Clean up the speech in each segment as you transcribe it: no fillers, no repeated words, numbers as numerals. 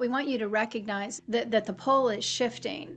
We want you to recognize that the pole is shifting,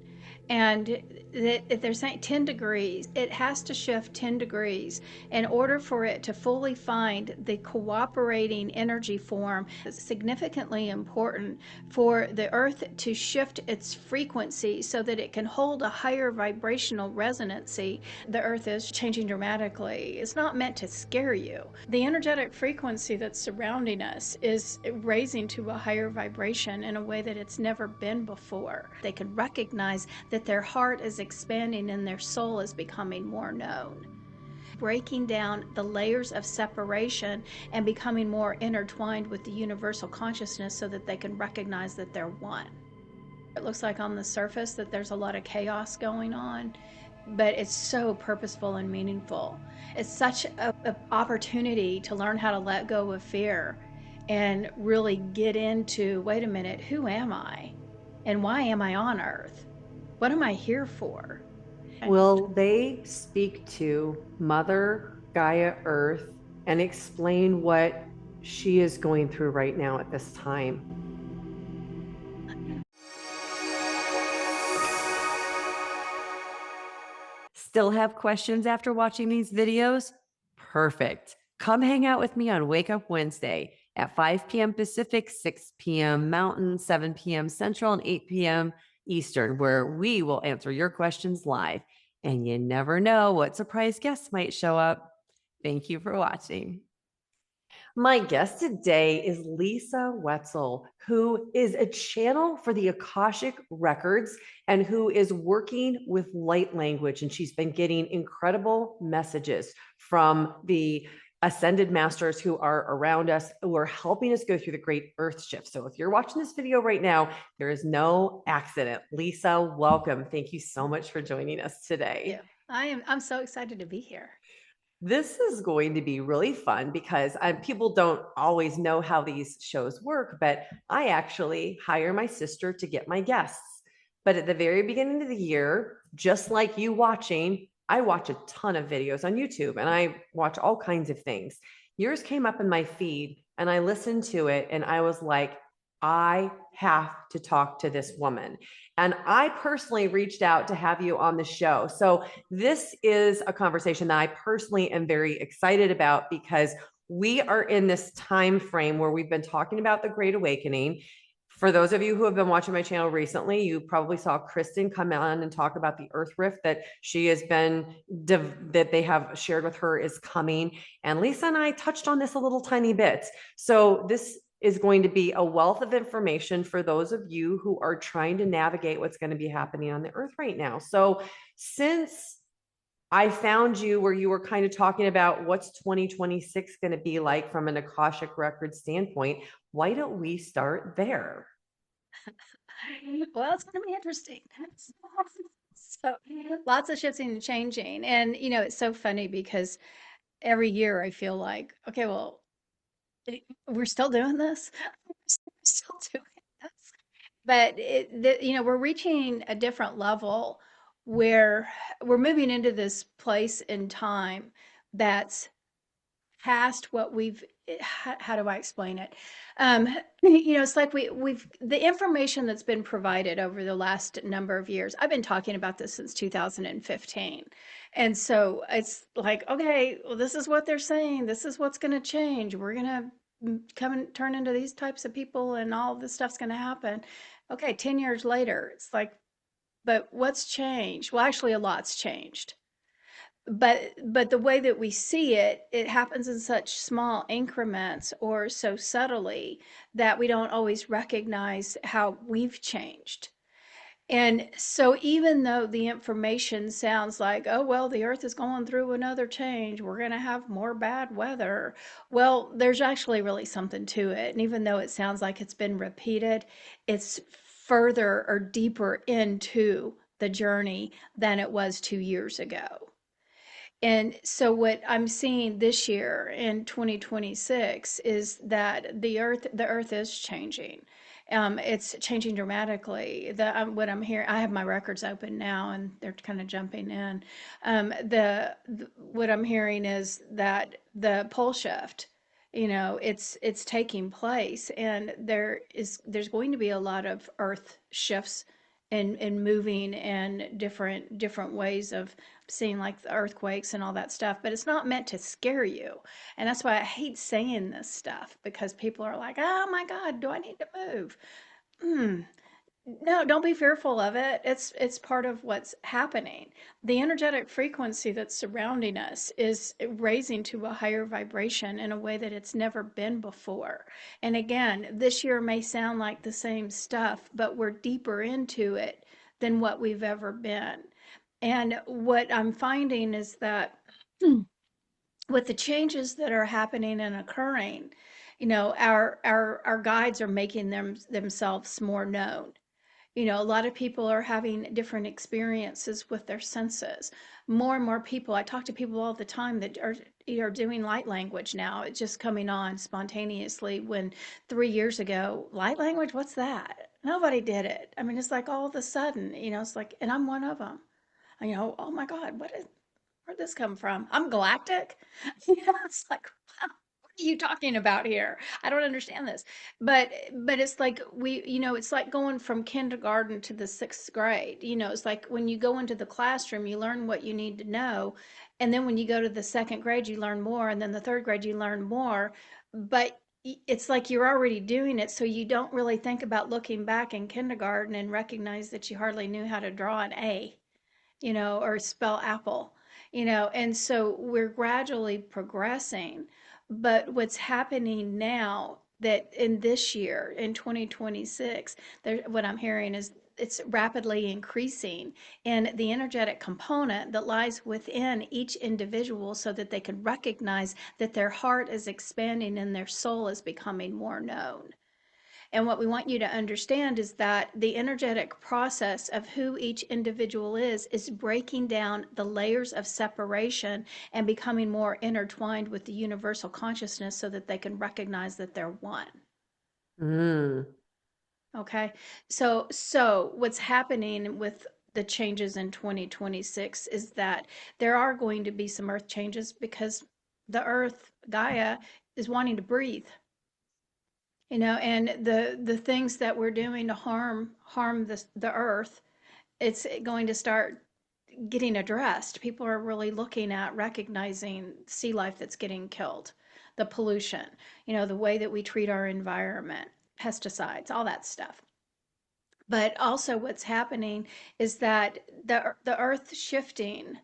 and that if they're saying 10 degrees, it has to shift 10 degrees in order for it to fully find the cooperating energy form. It's significantly important for the earth to shift its frequency so that it can hold a higher vibrational resonancy. The earth is changing dramatically. It's not meant to scare you. The energetic frequency that's surrounding us is raising to a higher vibration in a way that it's never been before. They can recognize that their heart is expanding and their soul is becoming more known. Breaking down the layers of separation and becoming more intertwined with the universal consciousness so that they can recognize that they're one. It looks like on the surface that there's a lot of chaos going on, but it's so purposeful and meaningful. It's such an opportunity to learn how to let go of fear and really get into, wait a minute, who am I? And why am I on Earth? What am I here for? Will they speak to Mother Gaia Earth and explain what she is going through right now at this time? Still have questions after watching these videos? Perfect. Come hang out with me on Wake Up Wednesday at 5 p.m. Pacific, 6 p.m. Mountain, 7 p.m. Central, and 8 p.m. Eastern, where we will answer your questions live. And you never know what surprise guests might show up. Thank you for watching. My guest today is Lisa Wetsel, who is a channel for the Akashic Records and who is working with light language. And she's been getting incredible messages from the ascended masters who are around us, who are helping us go through the great earth shift. So if you're watching this video right now, there is no accident. Lisa, welcome. Thank you so much for joining us today. Yeah, I'm so excited to be here. This is going to be really fun because people don't always know how these shows work, but I actually hire my sister to get my guests. But at the very beginning of the year, just like you watching, I watch a ton of videos on YouTube and I watch all kinds of things. Yours came up in my feed and I listened to it and I was like, I have to talk to this woman. And I personally reached out to have you on the show. So this is a conversation that I personally am very excited about because we are in this time frame where we've been talking about the Great Awakening. For those of you who have been watching my channel recently, you probably saw Kristen come on and talk about the Earth Rift that she has been, that they have shared with her is coming. And Lisa and I touched on this a little tiny bit. So this is going to be a wealth of information for those of you who are trying to navigate what's going to be happening on the earth right now. So since I found you where you were kind of talking about what's 2026 going to be like from an Akashic Records standpoint, why don't we start there? Well, it's going to be interesting. So lots of shifting and changing. And, it's so funny because every year I feel like, okay, well, we're still doing this. We're still doing this. But we're reaching a different level where we're moving into this place in time that's past what we've how do I explain it? It's like we've the information that's been provided over the last number of years. I've been talking about this since 2015. And so it's like, okay, well, this is what they're saying. This is what's going to change. We're going to come and turn into these types of people and all this stuff's going to happen. Okay, 10 years later, it's like, but what's changed? Well, actually, a lot's changed, but the way that we see it, it happens in such small increments or so subtly that we don't always recognize how we've changed. And so even though the information sounds like, oh, well, the earth is going through another change, we're going to have more bad weather, well, there's actually really something to it. And even though it sounds like it's been repeated, it's further or deeper into the journey than it was 2 years ago. And so what I'm seeing this year in 2026 is that the earth is changing. It's changing dramatically. What I'm hearing, I have my records open now and they're kind of jumping in. What I'm hearing is that the pole shift It's taking place, and there's going to be a lot of earth shifts and moving and different ways of seeing, like the earthquakes and all that stuff, but it's not meant to scare you. And that's why I hate saying this stuff, because people are like, oh my God, do I need to move? Mm, no, don't be fearful of it. It's part of what's happening. The energetic frequency that's surrounding us is raising to a higher vibration in a way that it's never been before. And again, this year may sound like the same stuff, but we're deeper into it than what we've ever been. And what I'm finding is that with the changes that are happening and occurring, our guides are making themselves more known. A lot of people are having different experiences with their senses. More and more people, I talk to people all the time that are doing light language now. It's just coming on spontaneously, when 3 years ago, light language, what's that? Nobody did it. I mean, it's like all of a sudden, it's like, and I'm one of them. Oh my God, where'd this come from? I'm galactic. It's like, what are you talking about here? I don't understand this. But it's like it's like going from kindergarten to the sixth grade. It's like when you go into the classroom, you learn what you need to know. And then when you go to the second grade, you learn more. And then the third grade, you learn more. But it's like you're already doing it. So you don't really think about looking back in kindergarten and recognize that you hardly knew how to draw an A, or spell apple, and so we're gradually progressing. But what's happening now, that in this year, in 2026, what I'm hearing is it's rapidly increasing in the energetic component that lies within each individual, so that they can recognize that their heart is expanding and their soul is becoming more known. And what we want you to understand is that the energetic process of who each individual is breaking down the layers of separation and becoming more intertwined with the universal consciousness, so that they can recognize that they're one. Mm. Okay. So what's happening with the changes in 2026 is that there are going to be some earth changes, because the earth, Gaia, is wanting to breathe. And the things that we're doing to harm the earth, it's going to start getting addressed. People are really looking at recognizing sea life that's getting killed, the pollution, the way that we treat our environment, pesticides, all that stuff. But also what's happening is that the earth shifting,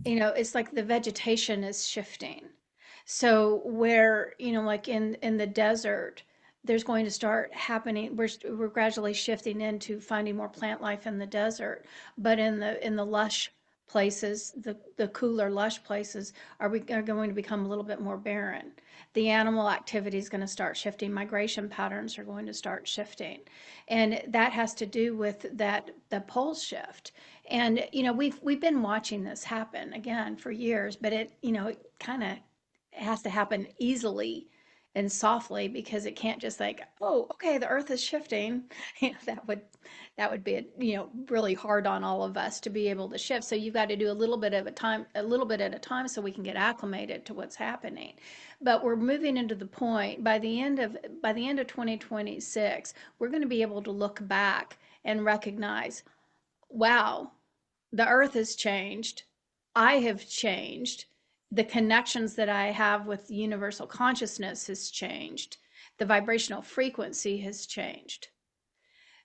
it's like the vegetation is shifting. So where, like in the desert, there's going to start happening. We're gradually shifting into finding more plant life in the desert, but in the lush places, the cooler lush places, are going to become a little bit more barren. The animal activity is going to start shifting. Migration patterns are going to start shifting, and that has to do with the pole shift. And we've been watching this happen again for years, but it kind of has to happen easily and softly, because it can't just like, oh, okay, the earth is shifting. That would be really hard on all of us to be able to shift. So you've got to do a little bit at a time, so we can get acclimated to what's happening. But we're moving into the point, by the end of 2026, we're going to be able to look back and recognize, wow, the earth has changed. I have changed. The connections that I have with universal consciousness has changed. The vibrational frequency has changed.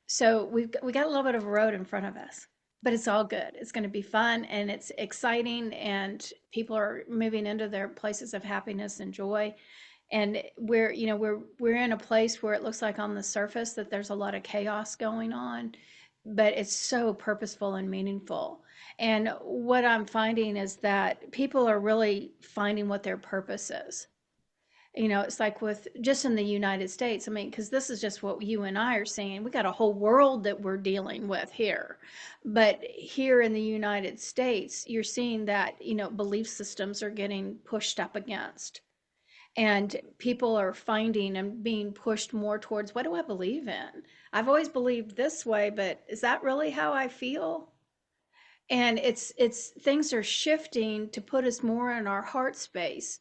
So we got a little bit of a road in front of us, but it's all good. It's going to be fun, and it's exciting, and people are moving into their places of happiness and joy. And we're in a place where it looks like on the surface that there's a lot of chaos going on, but it's so purposeful and meaningful. And what I'm finding is that people are really finding what their purpose is. It's like with just in the United States, I mean, because this is just what you and I are seeing. We got a whole world that we're dealing with here. But here in the United States, you're seeing that, belief systems are getting pushed up against. And people are finding and being pushed more towards, what do I believe in? I've always believed this way, but is that really how I feel? And it's things are shifting to put us more in our heart space,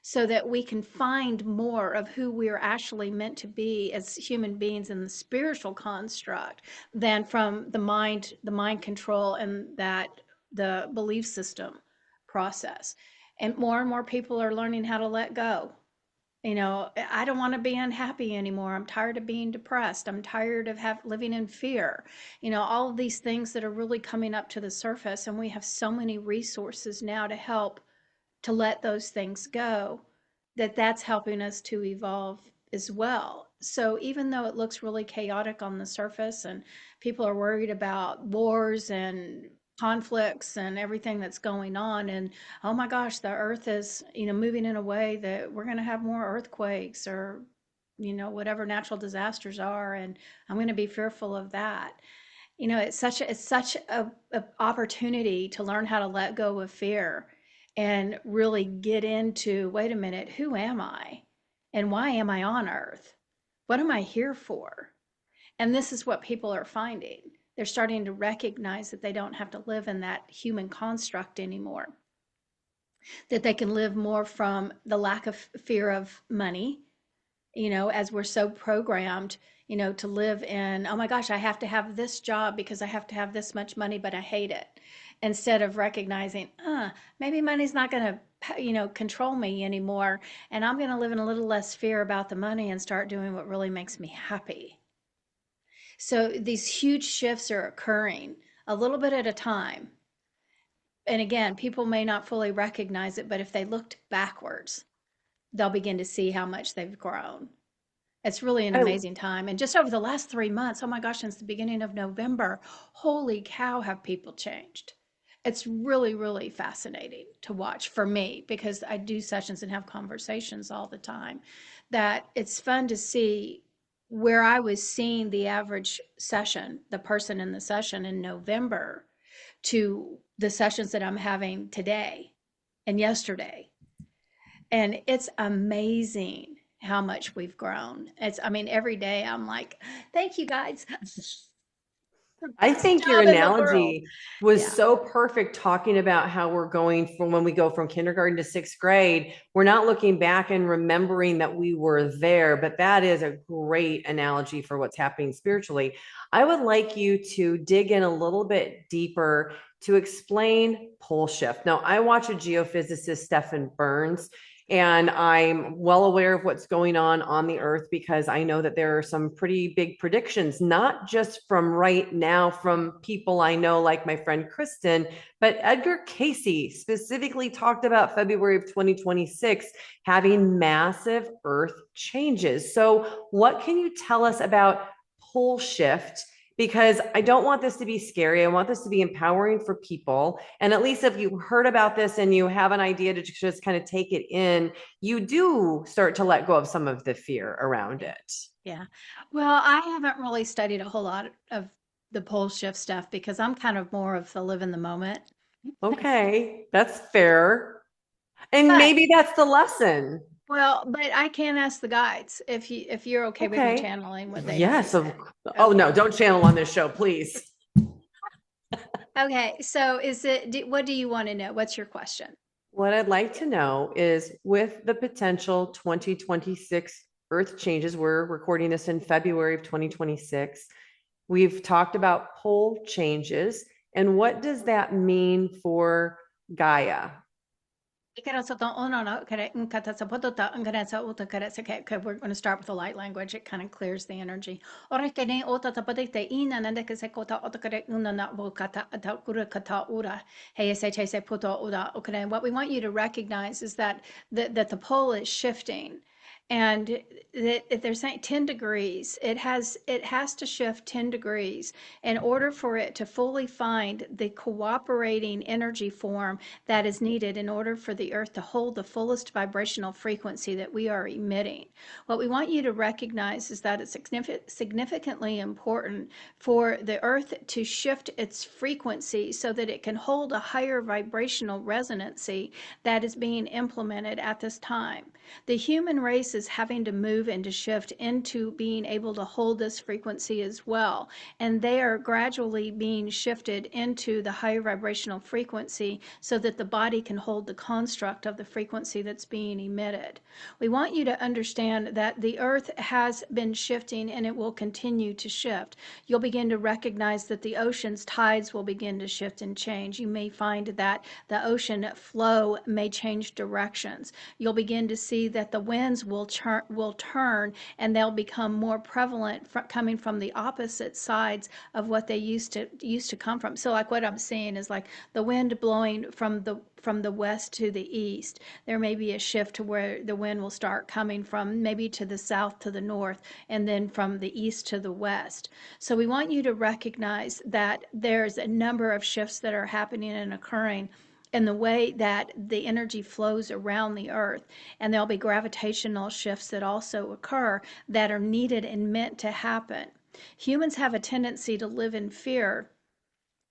so that we can find more of who we're actually meant to be as human beings in the spiritual construct than from the mind control and that the belief system process. And more people are learning how to let go. You know, I don't want to be unhappy anymore. I'm tired of being depressed. I'm tired of living in fear. You know, all of these things that are really coming up to the surface, and we have so many resources now to help to let those things go, that's helping us to evolve as well. So even though it looks really chaotic on the surface and people are worried about wars and conflicts and everything that's going on, and oh my gosh, the earth is, you know, moving in a way that we're going to have more earthquakes or, you know, whatever natural disasters are, and I'm going to be fearful of that. You know, it's such a opportunity to learn how to let go of fear and really get into, wait a minute, who am I? And why am I on earth? What am I here for? And this is what people are finding. They're starting to recognize that they don't have to live in that human construct anymore, that they can live more from the lack of fear of money, you know, as we're so programmed, you know, to live in, oh my gosh, I have to have this job because I have to have this much money, but I hate it. Instead of recognizing, maybe money's not going to, you know, control me anymore. And I'm going to live in a little less fear about the money and start doing what really makes me happy. So these huge shifts are occurring a little bit at a time. And again, people may not fully recognize it, but if they looked backwards, they'll begin to see how much they've grown. It's really an I, amazing time. And just over the last 3 months, oh my gosh, since the beginning of November, holy cow, have people changed. It's really, really fascinating to watch for me because I do sessions and have conversations all the time. That it's fun to see where I was seeing the average session, the person in the session in November, to the sessions that I'm having today and yesterday. And it's amazing how much we've grown. I mean, every day I'm like, thank you guys. I Best think your job in the world. analogy was Yeah. so perfect, talking about how we're going from when we go from kindergarten to sixth grade. We're not looking back and remembering that we were there, but that is a great analogy for what's happening spiritually. I would like you to dig in a little bit deeper to explain pole shift. Now, I watch a geophysicist, Stephen Burns, and I'm well aware of what's going on the earth because I know that there are some pretty big predictions, not just from right now, from people I know, like my friend Kristen, but Edgar Cayce specifically talked about February of 2026 having massive earth changes. So, what can you tell us about pole shift? Because I don't want this to be scary. I want this to be empowering for people. And at least if you heard about this and you have an idea to just kind of take it in, you do start to let go of some of the fear around it. Yeah. Well, I haven't really studied a whole lot of the pole shift stuff because I'm kind of more of the live in the moment. Okay, that's fair. And But maybe that's the lesson. but I can ask the guides if you're okay with me Okay. channeling what they have to Yes. say. Oh, no, Okay. don't channel on this show, please. Okay. So what do you want to know? What's your question? What I'd like to know is, with the potential 2026 Earth changes, we're recording this in February of 2026. We've talked about pole changes. And what does that mean for Gaia? Okay, we're going to start with the light language. It kind of clears the energy. What we want you to recognize is that the pole is shifting. And that they're saying 10 degrees. It has to shift 10 degrees in order for it to fully find the cooperating energy form that is needed in order for the earth to hold the fullest vibrational frequency that we are emitting. What we want you to recognize is that it's significantly important for the earth to shift its frequency so that it can hold a higher vibrational resonancy that is being implemented at this time. The human race is having to move and to shift into being able to hold this frequency as well. And they are gradually being shifted into the higher vibrational frequency so that the body can hold the construct of the frequency that's being emitted. We want you to understand that the earth has been shifting and it will continue to shift. You'll begin to recognize that the ocean's tides will begin to shift and change. You may find that the ocean flow may change directions. You'll begin to see that the winds will turn and they'll become more prevalent coming from the opposite sides of what they used to come from. So like what I'm seeing is like the wind blowing from the west to the east. There may be a shift to where the wind will start coming from maybe to the south to the north and then from the east to the west. So we want you to recognize that there's a number of shifts that are happening and occurring in the way that the energy flows around the earth. And there'll be gravitational shifts that also occur that are needed and meant to happen. Humans have a tendency to live in fear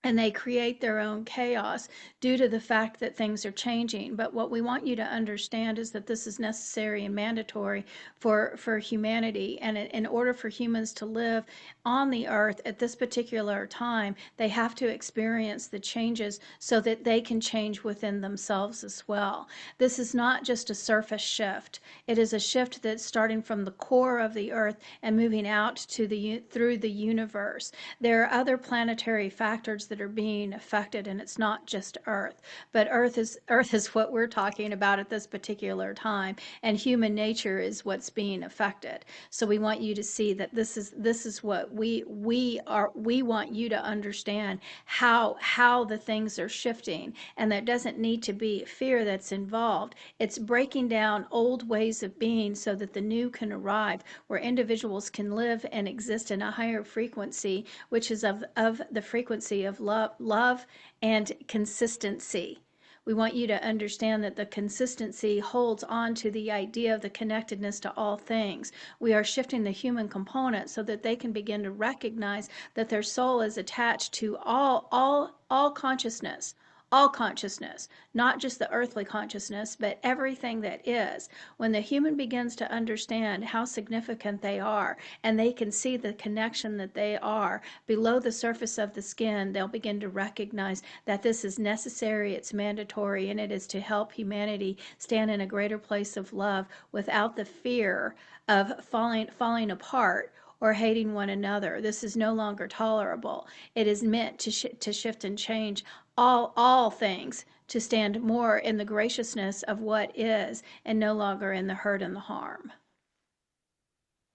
and they create their own chaos due to the fact that things are changing. But what we want you to understand is that this is necessary and mandatory for humanity. And in order for humans to live on the earth at this particular time, they have to experience the changes so that they can change within themselves as well. This is not just a surface shift. It is a shift that's starting from the core of the earth and moving out to through the universe. There are other planetary factors that are being affected, and it's not just earth, but earth is what we're talking about at this particular time, and human nature is what's being affected. So we want you to see that this is what we want you to understand how the things are shifting, and there doesn't need to be fear that's involved. It's breaking down old ways of being so that the new can arrive, where individuals can live and exist in a higher frequency, which is of the frequency of love and consistency. We want you to understand that the consistency holds on to the idea of the connectedness to all things. We are shifting the human component so that they can begin to recognize that their soul is attached to all consciousness. All consciousness, not just the earthly consciousness, but everything that is. When the human begins to understand how significant they are and they can see the connection that they are below the surface of the skin, they'll begin to recognize that this is necessary, it's mandatory, and it is to help humanity stand in a greater place of love without the fear of falling apart or hating one another. This is no longer tolerable. It is meant to shift and change all things to stand more in the graciousness of what is and no longer in the hurt and the harm.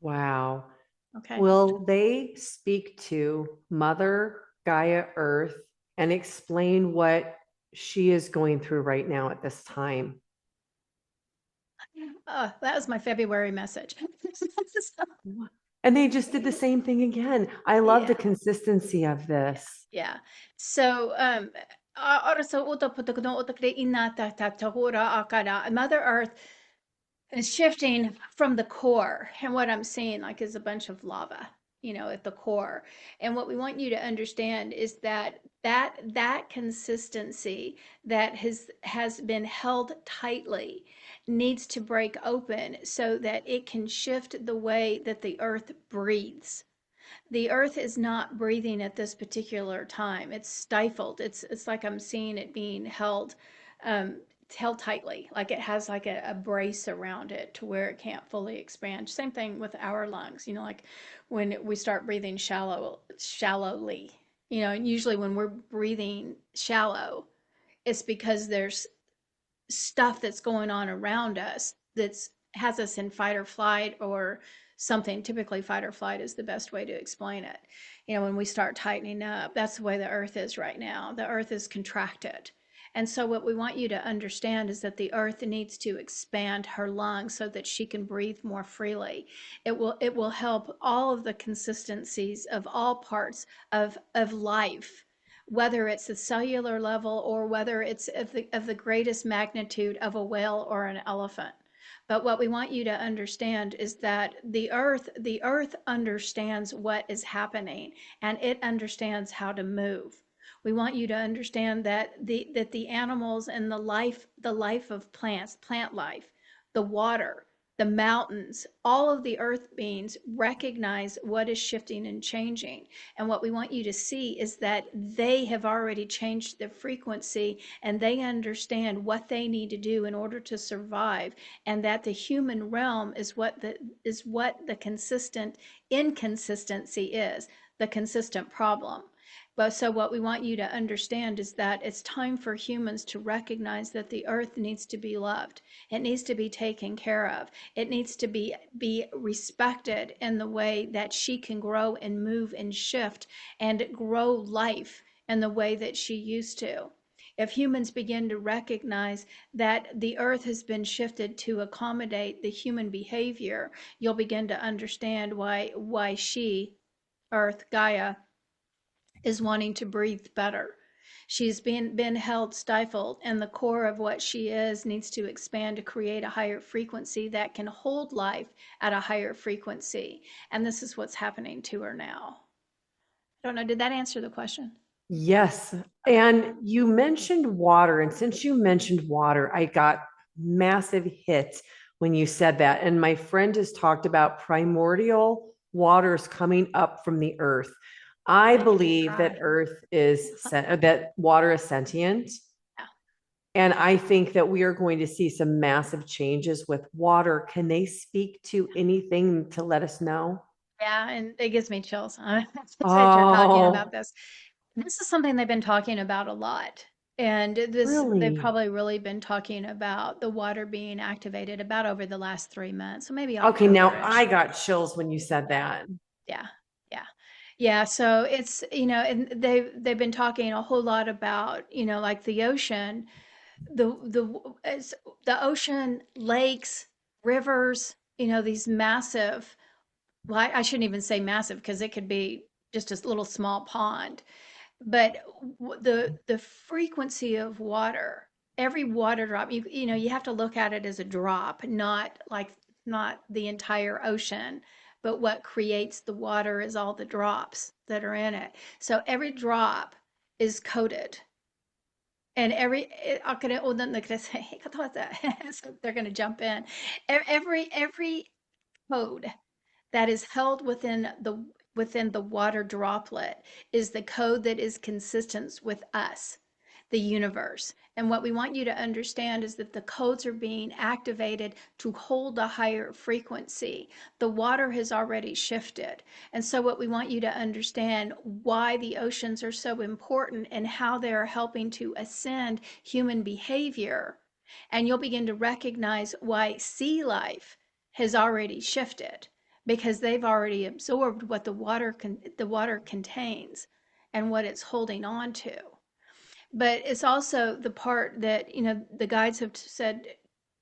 Wow. Okay. Will they speak to Mother Gaia Earth and explain what she is going through right now at this time? That was my February message. And they just did the same thing again. I love the Yeah. consistency of this. Yeah. So, Mother Earth is shifting from the core. And what I'm seeing like is a bunch of lava, at the core. And what we want you to understand is that consistency that has been held tightly needs to break open so that it can shift the way that the earth breathes. The earth is not breathing at this particular time. It's stifled. It's like I'm seeing it being held tightly, like it has like a brace around it to where it can't fully expand. Same thing with our lungs, like when we start breathing shallowly, and usually when we're breathing shallow, it's because there's stuff that's going on around us that's has us in fight or flight or something. Typically fight or flight is the best way to explain it. When we start tightening up, that's the way the earth is right now. The earth is contracted. And so what we want you to understand is that the earth needs to expand her lungs so that she can breathe more freely. It will help all of the consistencies of all parts of life, whether it's the cellular level or whether it's of the greatest magnitude of a whale or an elephant. But what we want you to understand is that the earth understands what is happening and it understands how to move. We want you to understand that the animals and the life of plants, plant life, the water, the mountains, all of the earth beings recognize what is shifting and changing. And what we want you to see is that they have already changed the frequency and they understand what they need to do in order to survive. And that the human realm is what the consistent inconsistency is, the consistent problem. But so what we want you to understand is that it's time for humans to recognize that the earth needs to be loved. It needs to be taken care of. It needs to be respected in the way that she can grow and move and shift and grow life in the way that she used to. If humans begin to recognize that the earth has been shifted to accommodate the human behavior, you'll begin to understand why she, Earth, Gaia, is wanting to breathe better. She's been held stifled, and the core of what she is needs to expand to create a higher frequency that can hold life at a higher frequency. And this is what's happening to her now. I don't know, did that answer the question? Yes. Okay. And you mentioned water. And since you mentioned water, I got massive hits when you said that. And my friend has talked about primordial waters coming up from the earth. I Thank you, believe that God. that water is sentient. Yeah. And I think that we are going to see some massive changes with water. Can they speak to anything to let us know? Yeah, and it gives me chills that you're talking about Oh, this. This is something they've been talking about a lot. And they've really? probably really been talking about the water being activated about over the last 3 months, so maybe Okay, now I October-ish. got chills when you said Yeah, that. yeah, yeah. Yeah, so it's, and they've been talking a whole lot about, like the ocean, as the ocean, lakes, rivers, these massive, well, I shouldn't even say massive because it could be just a little small pond, but the frequency of water, every water drop, you have to look at it as a drop, not the entire ocean, but what creates the water is all the drops that are in it. So every drop is coded, and so they're going to jump in. Every code that is held within the water droplet is the code that is consistent with us, the universe. And what we want you to understand is that the codes are being activated to hold a higher frequency. The water has already shifted. And so what we want you to understand why the oceans are so important and how they are helping to ascend human behavior. And you'll begin to recognize why sea life has already shifted, because they've already absorbed what the water contains and what it's holding on to. But it's also the part that, the guides have said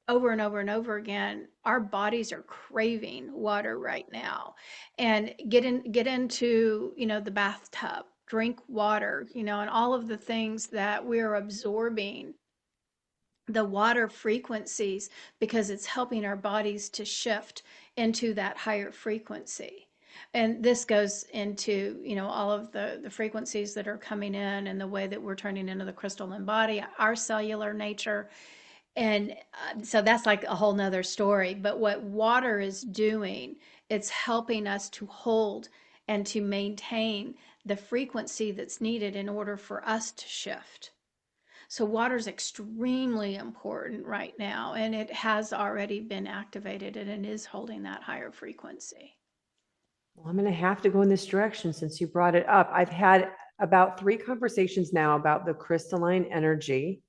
over and over and over again, our bodies are craving water right now. And get into, the bathtub, drink water, and all of the things that we're absorbing, the water frequencies, because it's helping our bodies to shift into that higher frequency. And this goes into, all of the frequencies that are coming in and the way that we're turning into the crystalline body, our cellular nature. And so that's like a whole nother story. But what water is doing, it's helping us to hold and to maintain the frequency that's needed in order for us to shift. So water is extremely important right now, and it has already been activated and it is holding that higher frequency. Well, I'm going to have to go in this direction since you brought it up. I've had about 3 conversations now about the crystalline energy.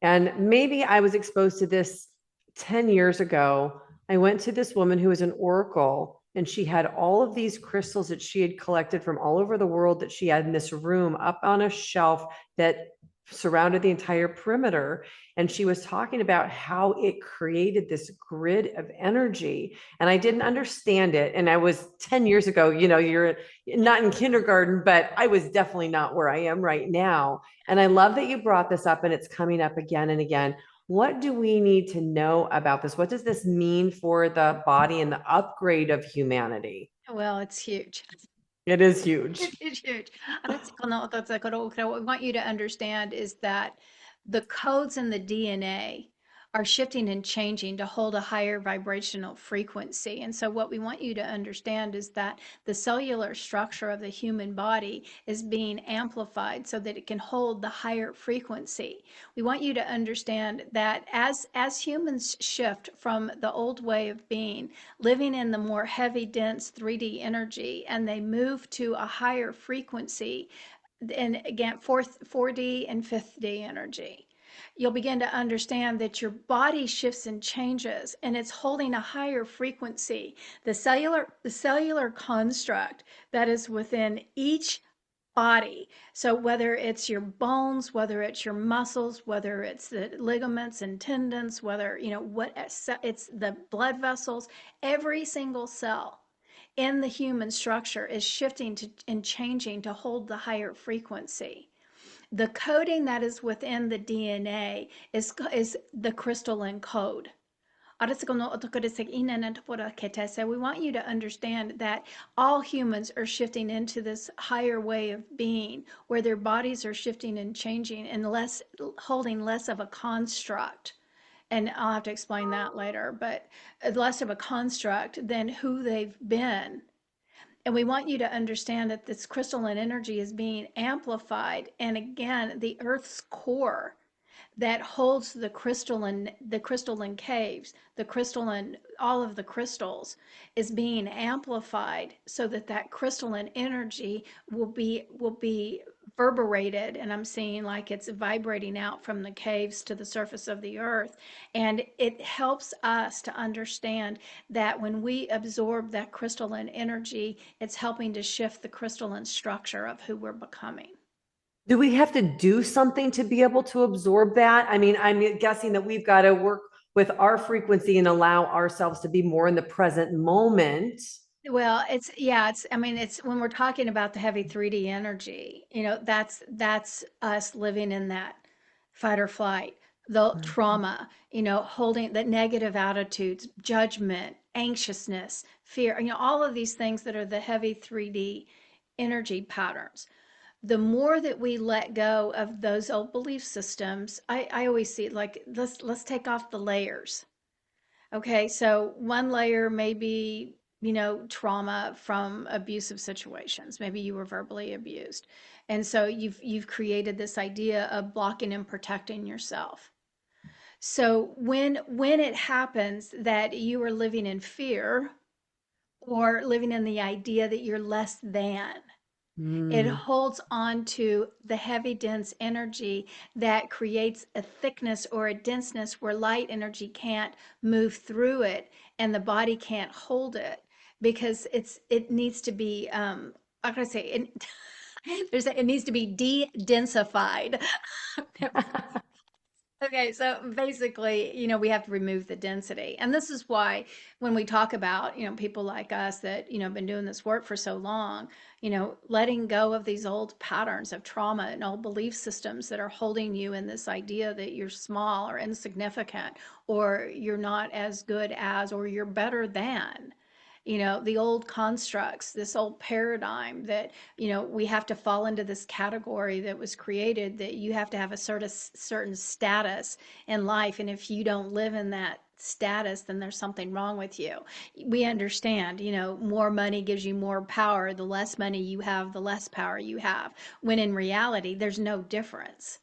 And maybe I was exposed to this 10 years ago. I went to this woman who was an oracle, and she had all of these crystals that she had collected from all over the world that she had in this room up on a shelf that surrounded the entire perimeter. And she was talking about how it created this grid of energy. And I didn't understand it. And I was 10 years ago, you're not in kindergarten, but I was definitely not where I am right now. And I love that you brought this up and it's coming up again and again. What do we need to know about this? What does this mean for the body and the upgrade of humanity? Well, it's huge. It is huge. It's huge. What we want you to understand is that the codes in the DNA are shifting and changing to hold a higher vibrational frequency. And so, what we want you to understand is that the cellular structure of the human body is being amplified so that it can hold the higher frequency. We want you to understand that as humans shift from the old way of being, living in the more heavy, dense 3D energy, and they move to a higher frequency, and again, 4D and 5th D energy, you'll begin to understand that your body shifts and changes and it's holding a higher frequency. The cellular construct that is within each body. So whether it's your bones, whether it's your muscles, whether it's the ligaments and tendons, whether, what it's the blood vessels, every single cell in the human structure is shifting and changing to hold the higher frequency. The coding that is within the DNA is the crystalline code. So we want you to understand that all humans are shifting into this higher way of being where their bodies are shifting and changing and holding less of a construct. And I'll have to explain that later, but less of a construct than who they've been. And we want you to understand that this crystalline energy is being amplified. And again, the Earth's core that holds the crystalline caves, the crystalline, all of the crystals is being amplified so that that crystalline energy will be reverberated, and I'm seeing like it's vibrating out from the caves to the surface of the earth. And it helps us to understand that when we absorb that crystalline energy, it's helping to shift the crystalline structure of who we're becoming. Do we have to do something to be able to absorb that? I mean, I'm guessing that we've got to work with our frequency and allow ourselves to be more in the present moment. Well, I mean, it's when we're talking about the heavy 3D energy, that's us living in that fight or flight, the trauma, holding the negative attitudes, judgment, anxiousness, fear, all of these things that are the heavy 3D energy patterns. The more that we let go of those old belief systems, I always see it like, let's take off the layers. Okay, so one layer may be, trauma from abusive situations. Maybe you were verbally abused. And so you've created this idea of blocking and protecting yourself. So when it happens that you are living in fear or living in the idea that you're less than, it Mm. holds on to the heavy, dense energy that creates a thickness or a denseness where light energy can't move through it and the body can't hold it because it needs to be I'm gonna say it, it needs to be de-densified. Okay, so basically, we have to remove the density. And this is why when we talk about, people like us that, have been doing this work for so long, letting go of these old patterns of trauma and old belief systems that are holding you in this idea that you're small or insignificant or you're not as good as or you're better than. The old constructs, this old paradigm that, we have to fall into this category that was created that you have to have a certain status in life. And if you don't live in that status, then there's something wrong with you. We understand, more money gives you more power. The less money you have, the less power you have. When in reality, there's no difference.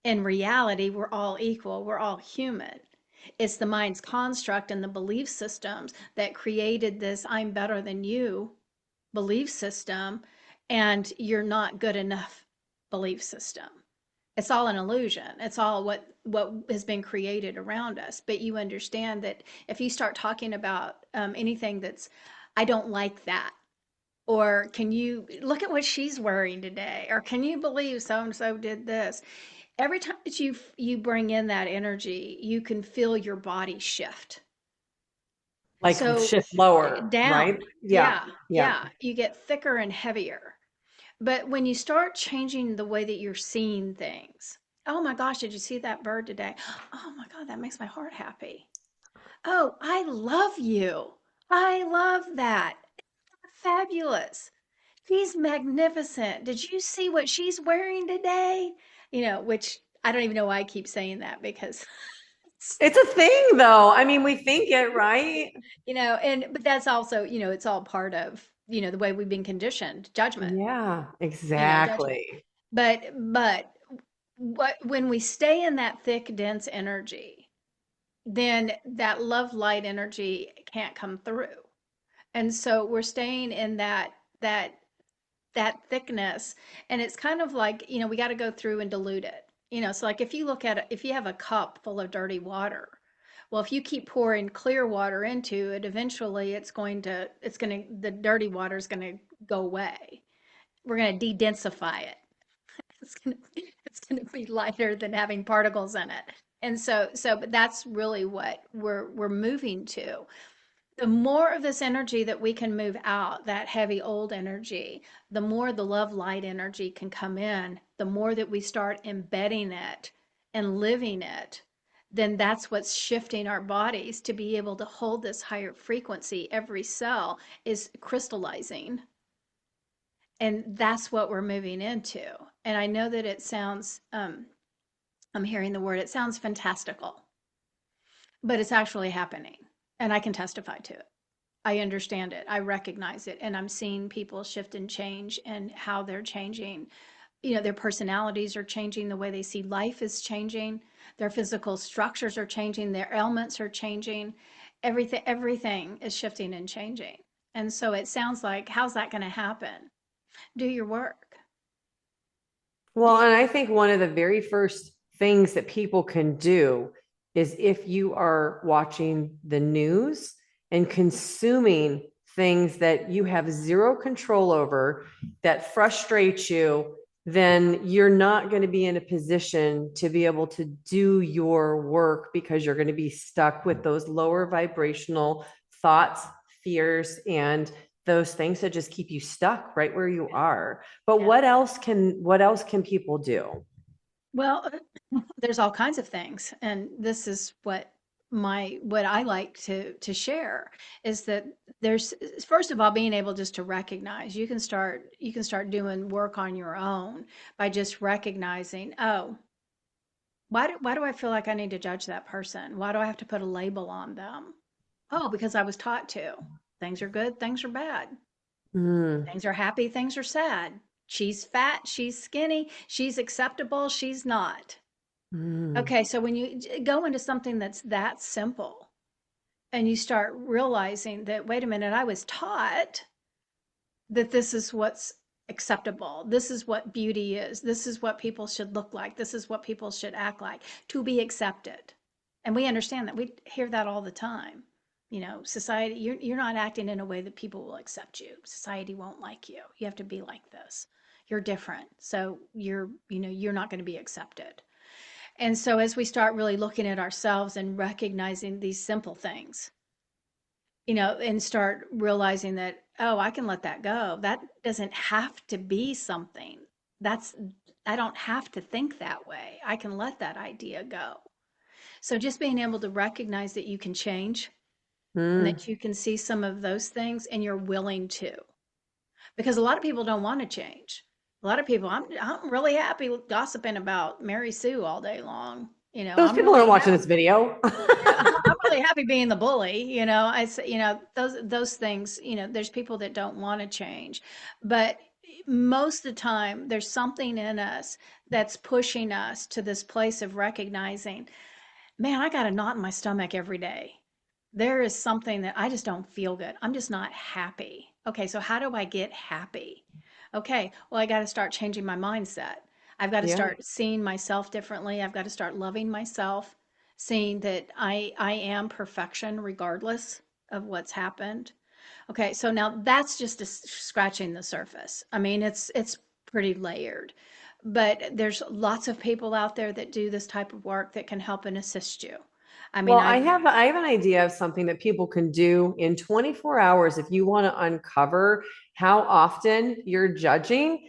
In reality, we're all equal, we're all human. It's the mind's construct and the belief systems that created this I'm better than you belief system, and you're not good enough belief system. It's all an illusion. It's all what has been created around us. But you understand that if you start talking about anything that's, I don't like that, or can you look at what she's wearing today, or can you believe so and so did this? Every time that you bring in that energy, you can feel your body shift. Like So shift lower, right? down, Yeah. yeah, Yeah. yeah, you get thicker and heavier. But when you start changing the way that you're seeing things, oh my gosh, did you see that bird today? Oh my God, that makes my heart happy. Oh, I love you. I love that. Fabulous. She's magnificent. Did you see what she's wearing today? Which I don't even know why I keep saying that because It's a thing though. I mean, we think it, right? But that's also, it's all part of, the way we've been conditioned, judgment, Yeah, judgment. exactly. But when we stay in that thick, dense energy, then that love light energy can't come through. And so we're staying in that that thickness, and it's kind of like, we got to go through and dilute it. So like if you look at it, if you have a cup full of dirty water, well, if you keep pouring clear water into it, eventually the dirty water is going to go away. We're going to de-densify it. It's going to be lighter than having particles in it. And but that's really what we're moving to. The more of this energy that we can move out, that heavy old energy, the more the love light energy can come in, the more that we start embedding it and living it, then that's what's shifting our bodies to be able to hold this higher frequency. Every cell is crystallizing, and that's what we're moving into. And I know that it sounds, I'm hearing the word, it sounds fantastical, but it's actually happening. And I can testify to it. I understand it. I recognize it. And I'm seeing people shift and change and how they're changing. Their personalities are changing. The way they see life is changing. Their physical structures are changing. Their ailments are changing. Everything is shifting and changing. And so it sounds like, how's that going to happen? Do your work. Do Well, you, and I think one of the very first things that people can do is if you are watching the news and consuming things that you have zero control over that frustrate you, then you're not going to be in a position to be able to do your work because you're going to be stuck with those lower vibrational thoughts, fears, and those things that just keep you stuck right where you are. But yeah. what else can people do? Well, there's all kinds of things, and this is what I like to share is that there's, first of all, being able just to recognize. You can start doing work on your own by just recognizing, oh, why do I feel like I need to judge that person? Why do I have to put a label on them? Oh, because I was taught to. Things are good, things are bad. Mm, Things are happy, things are sad. She's fat, she's skinny, she's acceptable, she's not. mm, Okay, so when you go into something that's that simple and you start realizing that, wait a minute, I was taught that this is what's acceptable. This is what beauty is. This is what people should look like. This is what people should act like to be accepted. And we understand that. We hear that all the time. Society, you're not acting in a way that people will accept you. Society won't like you. You have to be like this. You're different. So you're not going to be accepted. And so as we start really looking at ourselves and recognizing these simple things, and start realizing that, oh, I can let that go. That doesn't have to be something. That's, I don't have to think that way. I can let that idea go. So just being able to recognize that you can change and mm. that you can see some of those things and you're willing to. Because a lot of people don't want to change. A lot of people, I'm really happy gossiping about Mary Sue all day long. Those I'm people aren't really watching happy. this video. Yeah, I'm really happy being the bully. I say, those things. There's people that don't want to change, but most of the time, there's something in us that's pushing us to this place of recognizing, man, I got a knot in my stomach every day. There is something that I just don't feel good. I'm just not happy. Okay, so how do I get happy? Okay, well, I got to start changing my mindset. I've got to Yeah. start seeing myself differently. I've got to start loving myself, seeing that I am perfection regardless of what's happened. Okay, so now that's just scratching the surface. I mean, it's pretty layered, but there's lots of people out there that do this type of work that can help and assist you. I mean, Well, I've I have an idea of something that people can do in 24 hours if you want to uncover how often you're judging.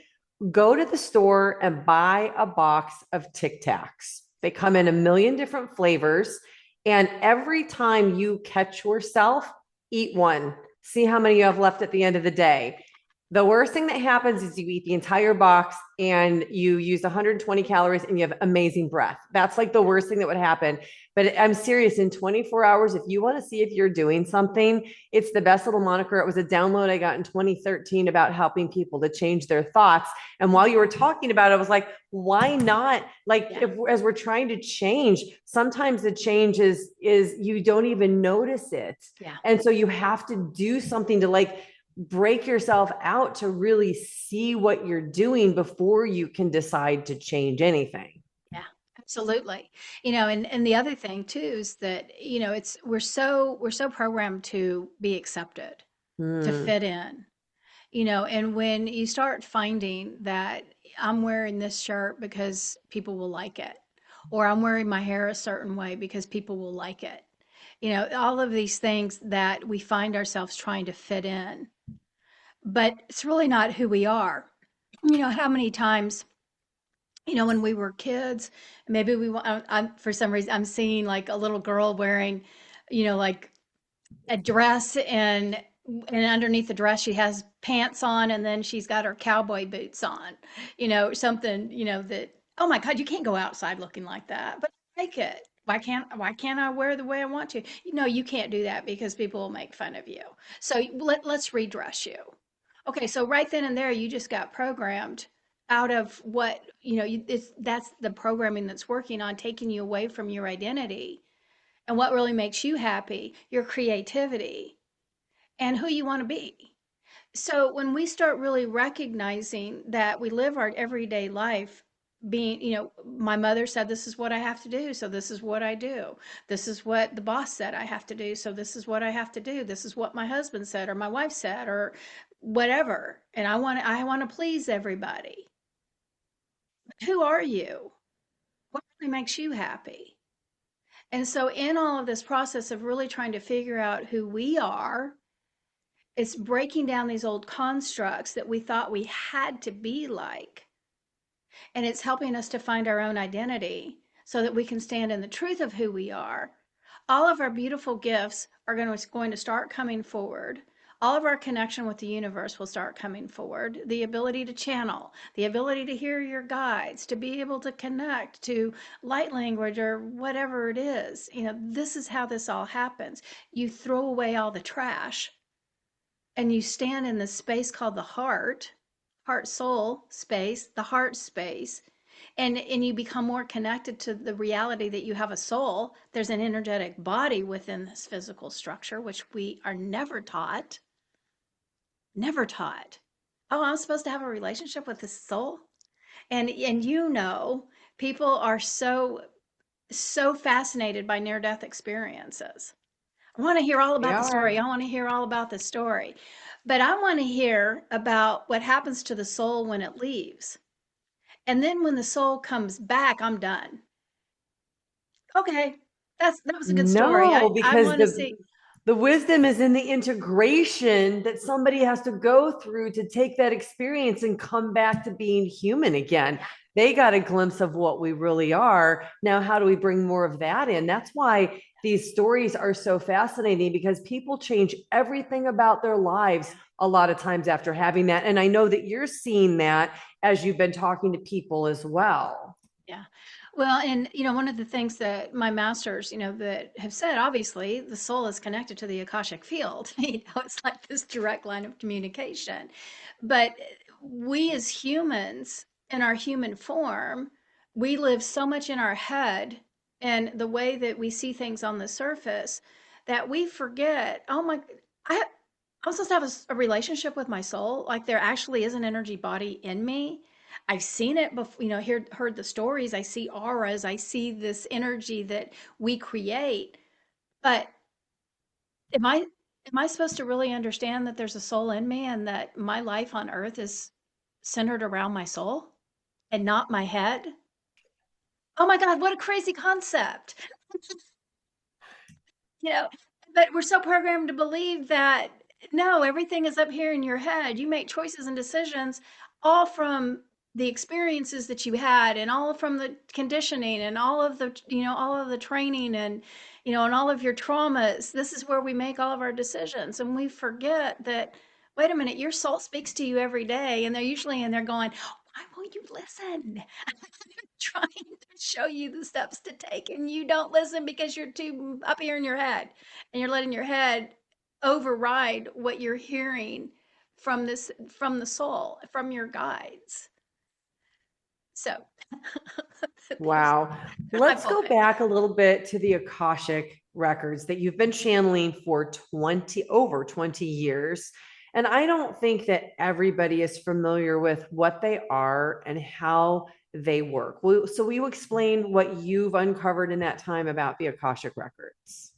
Go to the store and buy a box of Tic Tacs. They come in a million different flavors. And every time you catch yourself, eat one. See how many you have left at the end of the day. The worst thing that happens is you eat the entire box and you use 120 calories and you have amazing breath. That's like the worst thing that would happen. But I'm serious, in 24 hours, if you want to see if you're doing something, it's the best little moniker. It was a download I got in 2013 about helping people to change their thoughts. And while you were talking about it, I was like, why not? Like, Yeah. if as we're trying to change, sometimes the change is you don't even notice it. Yeah. And so you have to do something to like break yourself out to really see what you're doing before you can decide to change anything. Yeah, absolutely. And the other thing too is that, it's we're so programmed to be accepted, to Hmm. fit in. And when you start finding that I'm wearing this shirt because people will like it, or I'm wearing my hair a certain way because people will like it. All of these things that we find ourselves trying to fit in, but it's really not who we are. How many times, when we were kids, maybe for some reason, I'm seeing like a little girl wearing, like a dress, and underneath the dress she has pants on, and then she's got her cowboy boots on, something, that, oh my God, you can't go outside looking like that, but I like it. Why can't I wear the way I want to? You can't do that because people will make fun of you. So let's redress you. Okay, so right then and there, you just got programmed out of what, that's the programming that's working on taking you away from your identity and what really makes you happy, your creativity, and who you want to be. So when we start really recognizing that we live our everyday life being, my mother said this is what I have to do, so this is what I do. This is what the boss said I have to do, so this is what I have to do. This is what my husband said or my wife said or whatever. And I want to please everybody. Who are you? What really makes you happy? And so in all of this process of really trying to figure out who we are, it's breaking down these old constructs that we thought we had to be like. And it's helping us to find our own identity so that we can stand in the truth of who we are. All of our beautiful gifts are going to start coming forward. All of our connection with the universe will start coming forward. The ability to channel, the ability to hear your guides, to be able to connect to light language or whatever it is. This is how this all happens. You throw away all the trash and you stand in the space called the heart soul space, the heart space, and you become more connected to the reality that you have a soul. There's an energetic body within this physical structure, which we are never taught. Oh, I'm supposed to have a relationship with the soul. And people are so fascinated by near death experiences. I want to hear all They about the story. are. I want to hear all about the story. But I want to hear about what happens to the soul when it leaves. And then when the soul comes back, I'm done. Okay. That was a good story. I, No, I because want to see. the wisdom is in the integration that somebody has to go through to take that experience and come back to being human again. Yeah. They got a glimpse of what we really are. Now, how do we bring more of that in? That's why these stories are so fascinating, because people change everything about their lives a lot of times after having that. And I know that you're seeing that as you've been talking to people as well. Yeah. Well, and one of the things that my masters, that have said, obviously, the soul is connected to the Akashic field. It's like this direct line of communication. But we as humans, in our human form, we live so much in our head and the way that we see things on the surface that we forget, oh my, I, I'm supposed to have a relationship with my soul. Like there actually is an energy body in me. I've seen it before, heard the stories. I see auras. I see this energy that we create. But am I am I supposed to really understand that there's a soul in me and that my life on earth is centered around my soul and not my head? Oh my God, what a crazy concept. you know, but we're so programmed to believe that no, everything is up here in your head. You make choices and decisions all from the experiences that you had and all from the conditioning and all of the training and all of your traumas. This is where we make all of our decisions. And we forget that wait a minute, your soul speaks to you every day. And they're usually in there going, why won't you listen? Trying to show you the steps to take, and you don't listen because you're too up here in your head, and you're letting your head override what you're hearing from the soul, from your guides. So there's Wow. my Let's go pulpit. back a little bit to the Akashic records that you've been channeling for over 20 years. And I don't think that everybody is familiar with what they are and how they work. So will you explain what you've uncovered in that time about the Akashic records?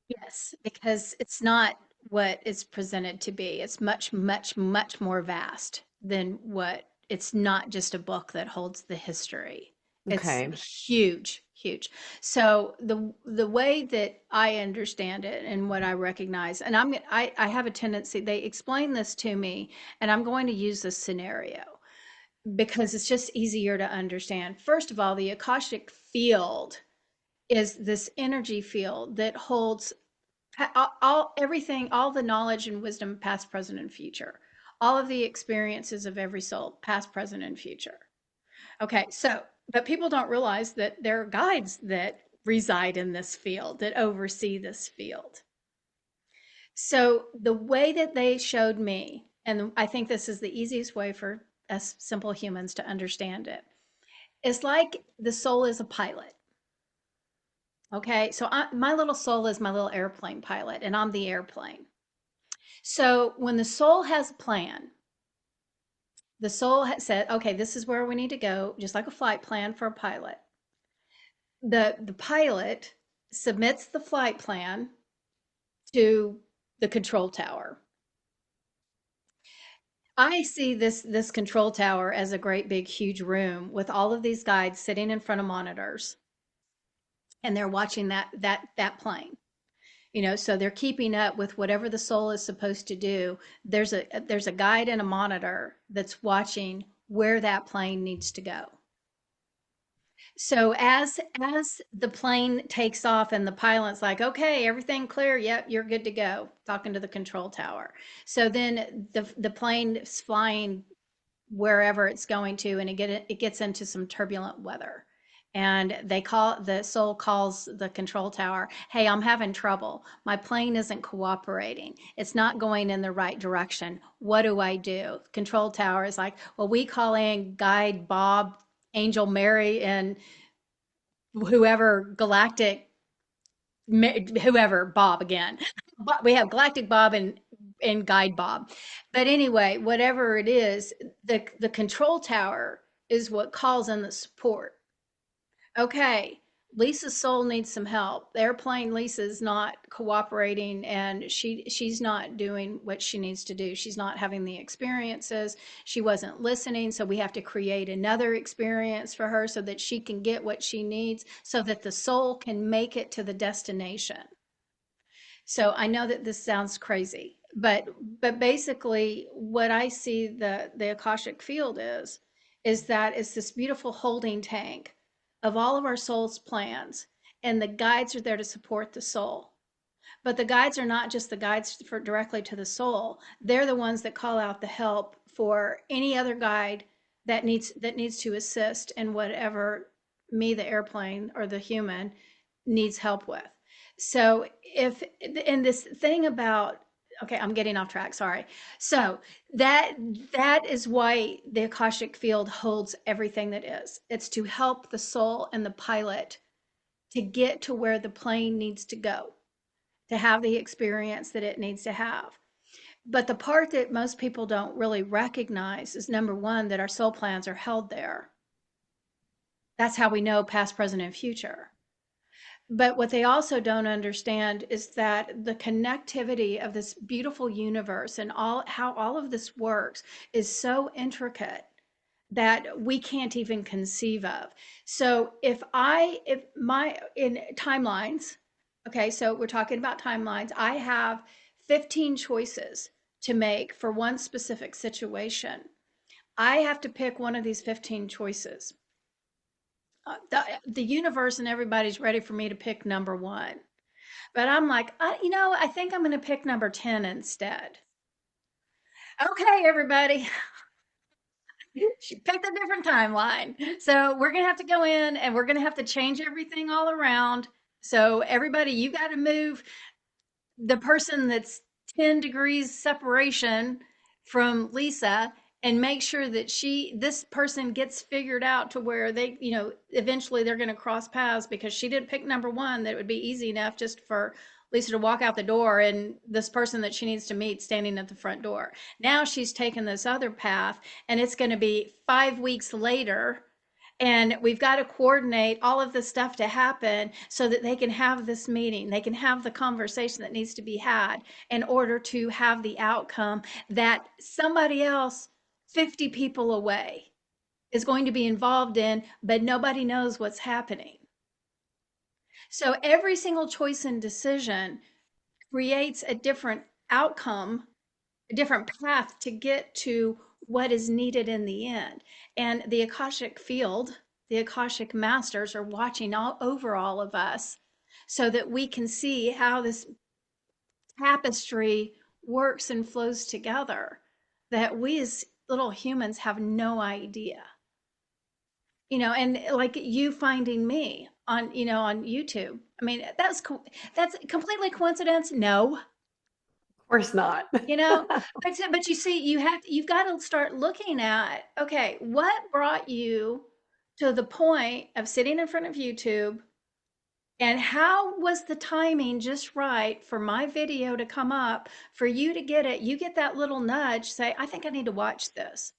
Yes, because it's not what it's presented to be. It's much, much, much more vast than what it's not just a book that holds the history. It's Okay. huge, huge. So the way that I understand it and what I recognize, and I have a tendency, they explain this to me, and I'm going to use this scenario because it's just easier to understand. First of all, the Akashic field is this energy field that holds all everything, all the knowledge and wisdom, past, present, and future, all of the experiences of every soul, past, present, and future. Okay, so but people don't realize that there are guides that reside in this field, that oversee this field. So the way that they showed me, and I think this is the easiest way for us simple humans to understand it, is like the soul is a pilot. Okay, so my little soul is my little airplane pilot, and I'm the airplane. So when the soul has a plan, the soul has said, okay, this is where we need to go, just like a flight plan for a pilot. The pilot submits the flight plan to the control tower. I see this control tower as a great big huge room with all of these guides sitting in front of monitors, and they're watching that plane. So they're keeping up with whatever the soul is supposed to do. There's a guide and a monitor that's watching where that plane needs to go. So as the plane takes off and the pilot's like, okay, everything clear, yep, you're good to go, talking to the control tower. So then the plane is flying wherever it's going to, and it gets into some turbulent weather. And the soul calls the control tower, hey, I'm having trouble. My plane isn't cooperating. It's not going in the right direction. What do I do? Control tower is like, well, we call in guide Bob, Angel Mary, and whoever galactic, whoever Bob again. We have Galactic Bob and Guide Bob. But anyway, whatever it is, the control tower is what calls in the support. Okay, Lisa's soul needs some help. The airplane Lisa's not cooperating, and she's not doing what she needs to do. She's not having the experiences. She wasn't listening, so we have to create another experience for her so that she can get what she needs, so that the soul can make it to the destination. So I know that this sounds crazy, but basically what I see the Akashic field is that it's this beautiful holding tank of all of our soul's plans, and the guides are there to support the soul. But the guides are not just the guides for directly to the soul. They're the ones that call out the help for any other guide that needs to assist in whatever me, the airplane, or the human needs help with. So if in this thing about, okay, I'm getting off track, sorry. So that that is why the Akashic field holds everything that is. It's to help the soul and the pilot to get to where the plane needs to go, to have the experience that it needs to have. But the part that most people don't really recognize is, number one, that our soul plans are held there. That's how we know past, present, and future. But what they also don't understand is that the connectivity of this beautiful universe and all how all of this works is so intricate that we can't even conceive of. So if my in timelines, okay, so we're talking about timelines, I have 15 choices to make for one specific situation. I have to pick one of these 15 choices. The universe and everybody's ready for me to pick number one. But I'm like, I think I'm going to pick number 10 instead. Okay, everybody. She picked a different timeline. So we're going to have to go in and we're going to have to change everything all around. So, everybody, you got to move the person that's 10 degrees separation from Lisa and make sure that this person gets figured out to where they, eventually they're going to cross paths because she did pick number one, that it would be easy enough just for Lisa to walk out the door and this person that she needs to meet standing at the front door. Now she's taken this other path and it's going to be 5 weeks later, and we've got to coordinate all of this stuff to happen so that they can have this meeting. They can have the conversation that needs to be had in order to have the outcome that somebody else 50 people away is going to be involved in, but nobody knows what's happening. So every single choice and decision creates a different outcome, a different path to get to what is needed in the end. And the Akashic field, the Akashic masters are watching all over all of us so that we can see how this tapestry works and flows together that we as little humans have no idea. And like you finding me on YouTube. I mean, that's completely coincidence. No, Of course not. you know but you see, you've got to start looking at, okay, what brought you to the point of sitting in front of YouTube, and how was the timing just right for my video to come up, for you to get it, you get that little nudge, say, I think I need to watch this.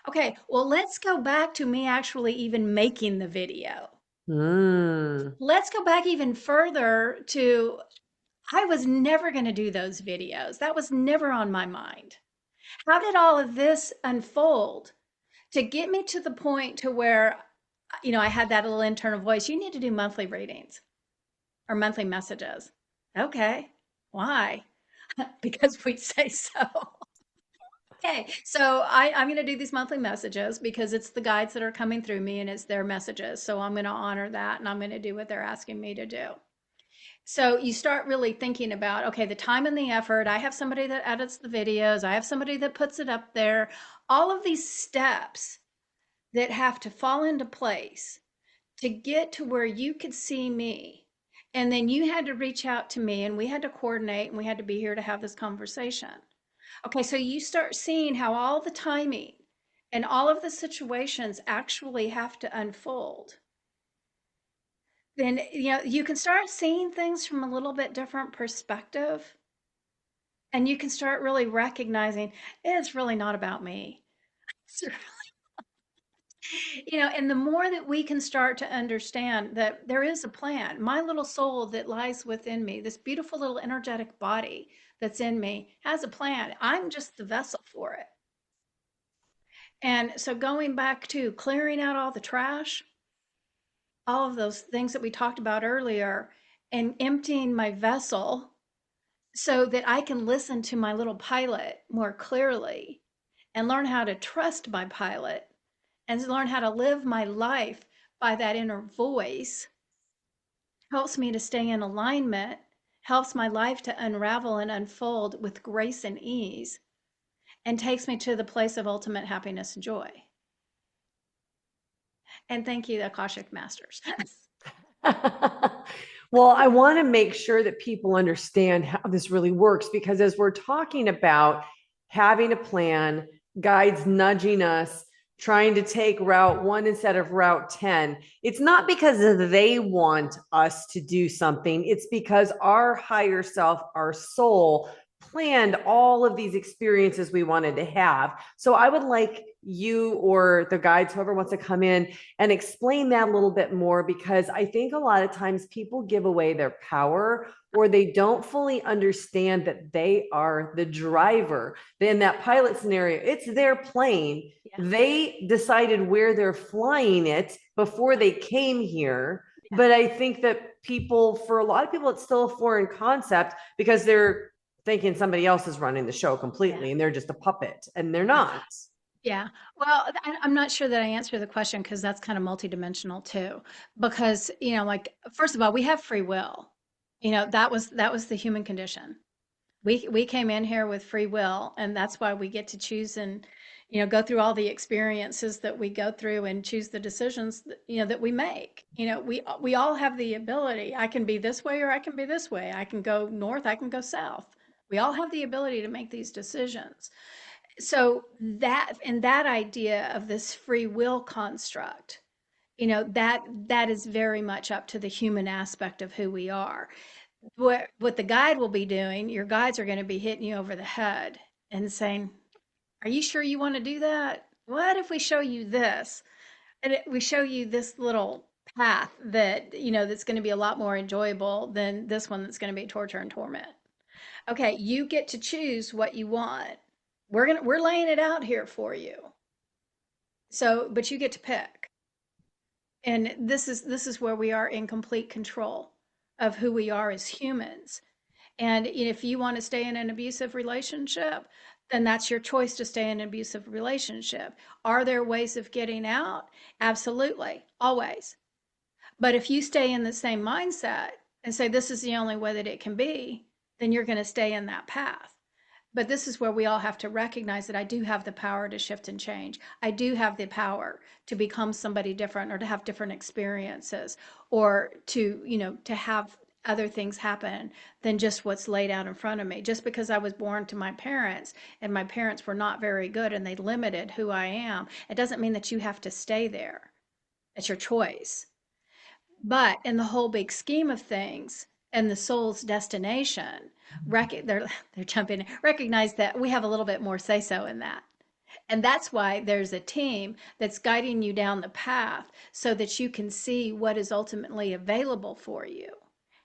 Okay, well, let's go back to me actually even making the video. Mm. Let's go back even further to, I was never going to do those videos. That was never on my mind. How did all of this unfold to get me to the point to where, I had that little internal voice, you need to do monthly readings or monthly messages. Okay. Why? Because we say so. Okay. So I'm going to do these monthly messages because it's the guides that are coming through me and it's their messages. So I'm going to honor that and I'm going to do what they're asking me to do. So you start really thinking about, okay, the time and the effort. I have somebody that edits the videos, I have somebody that puts it up there. All of these steps that have to fall into place to get to where you could see me. And then you had to reach out to me and we had to coordinate and we had to be here to have this conversation. Okay, so you start seeing how all the timing and all of the situations actually have to unfold. Then you can start seeing things from a little bit different perspective, and you can start really recognizing it's really not about me. And the more that we can start to understand that there is a plan, my little soul that lies within me, this beautiful little energetic body that's in me, has a plan. I'm just the vessel for it. And so going back to clearing out all the trash, all of those things that we talked about earlier, and emptying my vessel so that I can listen to my little pilot more clearly and learn how to trust my pilot and learn how to live my life by that inner voice helps me to stay in alignment, helps my life to unravel and unfold with grace and ease, and takes me to the place of ultimate happiness and joy. And thank you, Akashic Masters. Well, I want to make sure that people understand how this really works, because as we're talking about having a plan, guides nudging us, trying to take route 1 instead of route 10, it's not because they want us to do something. It's because our higher self, our soul, planned all of these experiences we wanted to have. So I would like you or the guides, whoever wants to come in and explain that a little bit more, because I think a lot of times people give away their power, or they don't fully understand that they are the driver. In that pilot scenario, it's their plane. Yeah. They decided where they're flying it before they came here. Yeah. But I think that for a lot of people, it's still a foreign concept because they're thinking somebody else is running the show completely, and they're just a puppet, and they're not. Yeah. Well, I'm not sure that I answered the question because that's kind of multidimensional too. Because, like, first of all, we have free will. That was the human condition. We came in here with free will, and that's why we get to choose and, go through all the experiences that we go through and choose the decisions that, that we make. We all have the ability. I can be this way or I can be this way. I can go north, I can go south. We all have the ability to make these decisions. So that idea of this free will construct, that is very much up to the human aspect of who we are. What the guide will be doing, your guides are going to be hitting you over the head and saying, "Are you sure you want to do that? What if we show you this? And we show you this little path that, that's going to be a lot more enjoyable than this one that's going to be torture and torment. Okay, you get to choose what you want. We're laying it out here for you. So, but you get to pick. And this is where we are in complete control of who we are as humans. And if you want to stay in an abusive relationship, then that's your choice to stay in an abusive relationship. Are there ways of getting out? Absolutely, always. But if you stay in the same mindset and say this is the only way that it can be, then you're going to stay in that path. But this is where we all have to recognize that I do have the power to shift and change. I do have the power to become somebody different or to have different experiences or to have other things happen than just what's laid out in front of me. Just because I was born to my parents and my parents were not very good and they limited who I am, it doesn't mean that you have to stay there. It's your choice. But in the whole big scheme of things and the soul's destination, they're jumping in, recognize that we have a little bit more say so in that. And that's why there's a team that's guiding you down the path so that you can see what is ultimately available for you.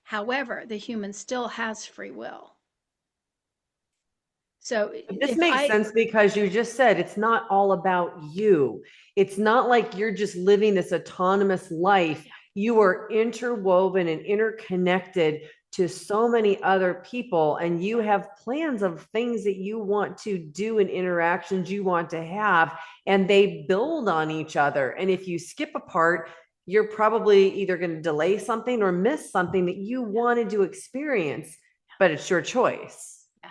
However, the human still has free will. So This if makes I, sense because you just said it's not all about you. It's not like you're just living this autonomous life. You are interwoven and interconnected to so many other people, and you have plans of things that you want to do and interactions you want to have, and they build on each other. And if you skip a part, you're probably either going to delay something or miss something that you wanted to experience, but it's your choice. yeah,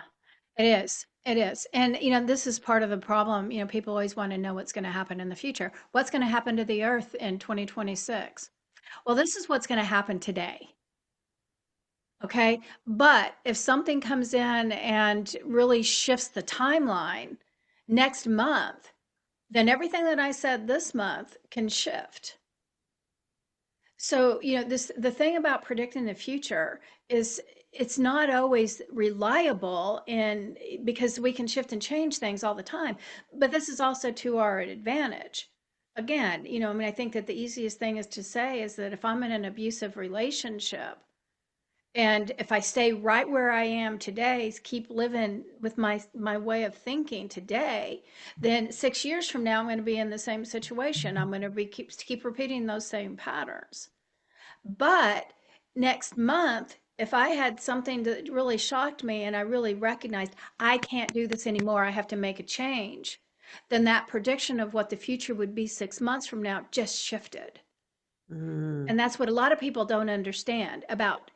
it is. It is. And, this is part of the problem. People always want to know what's going to happen in the future. What's going to happen to the earth in 2026? Well, this is what's going to happen today. Okay. But if something comes in and really shifts the timeline next month, then everything that I said this month can shift. So, the thing about predicting the future is it's not always reliable in because we can shift and change things all the time. But this is also to our advantage. Again, I think that the easiest thing is to say is that if I'm in an abusive relationship, and if I stay right where I am today, keep living with my way of thinking today, then 6 years from now, I'm going to be in the same situation. I'm going to keep repeating those same patterns. But next month, if I had something that really shocked me and I really recognized I can't do this anymore, I have to make a change, then that prediction of what the future would be 6 months from now just shifted. Mm. And that's what a lot of people don't understand about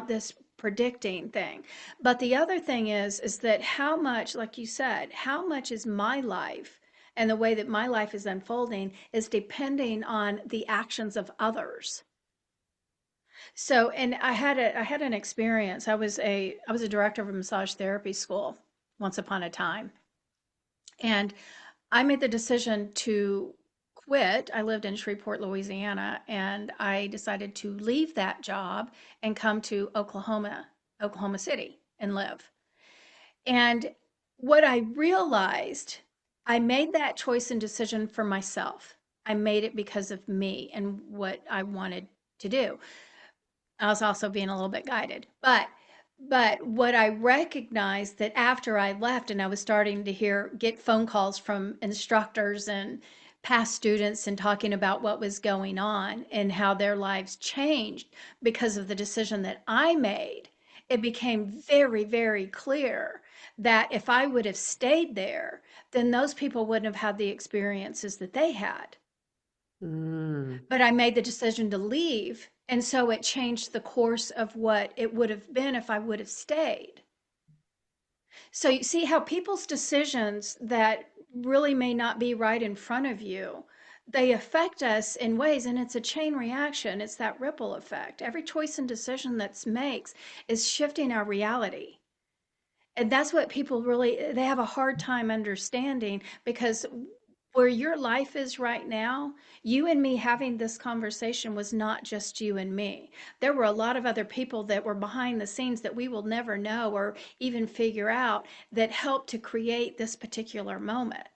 this predicting thing. But the other thing is that how much, like you said, how much is my life and the way that my life is unfolding is depending on the actions of others. So, and I had an experience. I was a director of a massage therapy school once upon a time, and I made the decision to quit. I lived in Shreveport, Louisiana, and I decided to leave that job and come to Oklahoma City, and live. And what I realized, I made that choice and decision for myself. I made it because of me and what I wanted to do. I was also being a little bit guided. But what I recognized that after I left and I was starting to get phone calls from instructors and past students and talking about what was going on and how their lives changed because of the decision that I made, it became very, very clear that if I would have stayed there, then those people wouldn't have had the experiences that they had. Mm. But I made the decision to leave. And so it changed the course of what it would have been if I would have stayed. So you see how people's decisions that really may not be right in front of you, they affect us in ways, and it's a chain reaction. It's that ripple effect. Every choice and decision that's makes is shifting our reality. And that's what people really they have a hard time understanding, because where your life is right now, you and me having this conversation was not just you and me. There were a lot of other people that were behind the scenes that we will never know or even figure out, that helped to create this particular moment.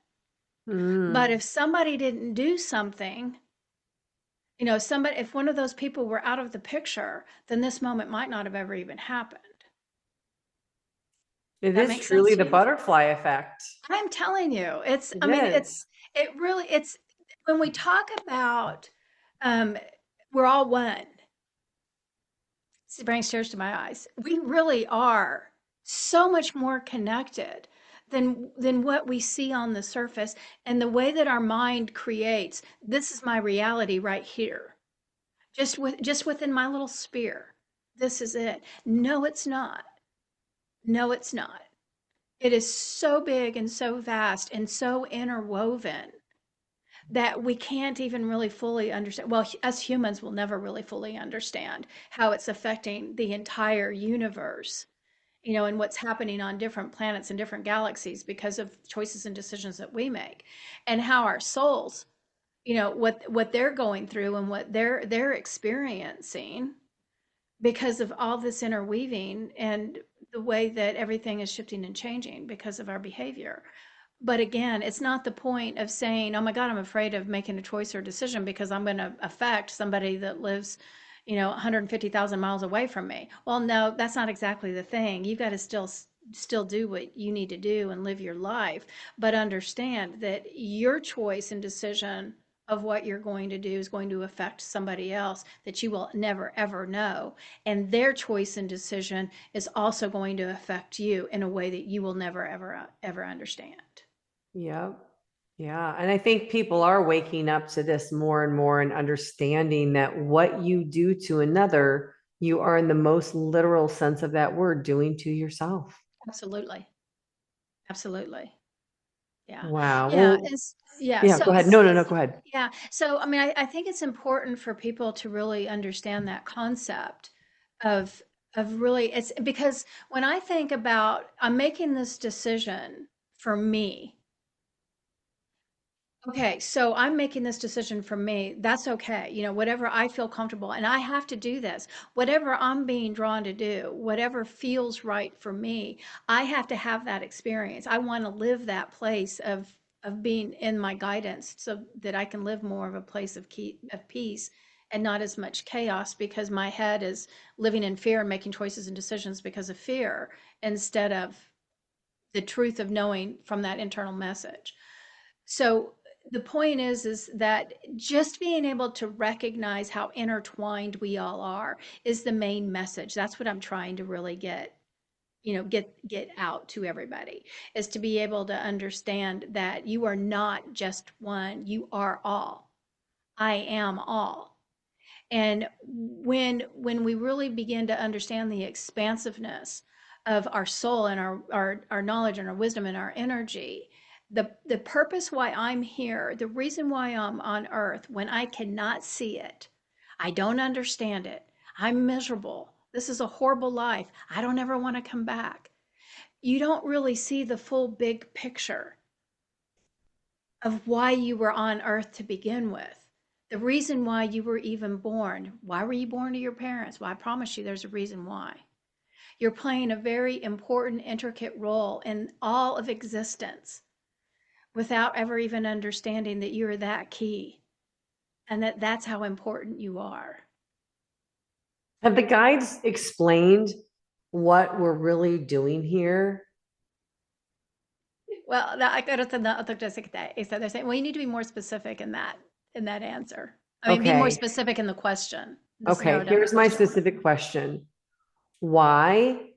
But Mm. if somebody didn't do something, somebody, if one of those people were out of the picture, then this moment might not have ever even happened. It That is makes sense truly to the you? butterfly effect. I'm telling you, It is. it really, it's, when we talk about, um, we're all one, it brings tears to my eyes. We really are so much more connected than what we see on the surface, and the way that our mind creates. This is my reality right here, just within my little sphere. This is it. No, it's not. No, it's not. It is so big and so vast and so interwoven that we can't even really fully understand. Well, us humans will never really fully understand how it's affecting the entire universe, and what's happening on different planets and different galaxies because of choices and decisions that we make, and how our souls, what they're going through and what they're experiencing because of all this interweaving and the way that everything is shifting and changing because of our behavior. But again, it's not the point of saying, oh my God, I'm afraid of making a choice or decision because I'm going to affect somebody that lives, 150,000 miles away from me. Well, no, that's not exactly the thing. You've got to still do what you need to do and live your life, but understand that your choice and decision of what you're going to do is going to affect somebody else that you will never ever know, and their choice and decision is also going to affect you in a way that you will never ever ever understand. Yep. Yeah. And I think people are waking up to this more and more and understanding that what you do to another, you are in the most literal sense of that word doing to yourself. Absolutely. Absolutely. Yeah. Wow. Yeah. Well, Yeah. yeah, go ahead. No, no, no, go ahead. Yeah. So, I mean, I think it's important for people to really understand that concept of, really, it's because when I think about, I'm making this decision for me. Okay, so I'm making this decision for me. That's okay. Whatever I feel comfortable, and I have to do this. Whatever I'm being drawn to do, whatever feels right for me, I have to have that experience. I want to live that place of being in my guidance so that I can live more of a place of peace and not as much chaos, because my head is living in fear and making choices and decisions because of fear instead of the truth of knowing from that internal message. So the point is that just being able to recognize how intertwined we all are is the main message. That's what I'm trying to really get out to everybody, is to be able to understand that you are not just one, you are all. I am all. And when we really begin to understand the expansiveness of our soul and our knowledge and our wisdom and our energy, the purpose why I'm here, the reason why I'm on earth, when I cannot see it, I don't understand it, I'm miserable, this is a horrible life, I don't ever want to come back. You don't really see the full big picture of why you were on earth to begin with. The reason why you were even born. Why were you born to your parents? Well, I promise you there's a reason why. You're playing a very important, intricate role in all of existence without ever even understanding that you're that key and that that's how important you are. Have the guides explained what we're really doing here? Well, I got to the other so they're saying, well, you need to be more specific in that answer. I mean, be more Okay. specific in the question. Let's narrow Okay. down the Here's my question. specific question. Why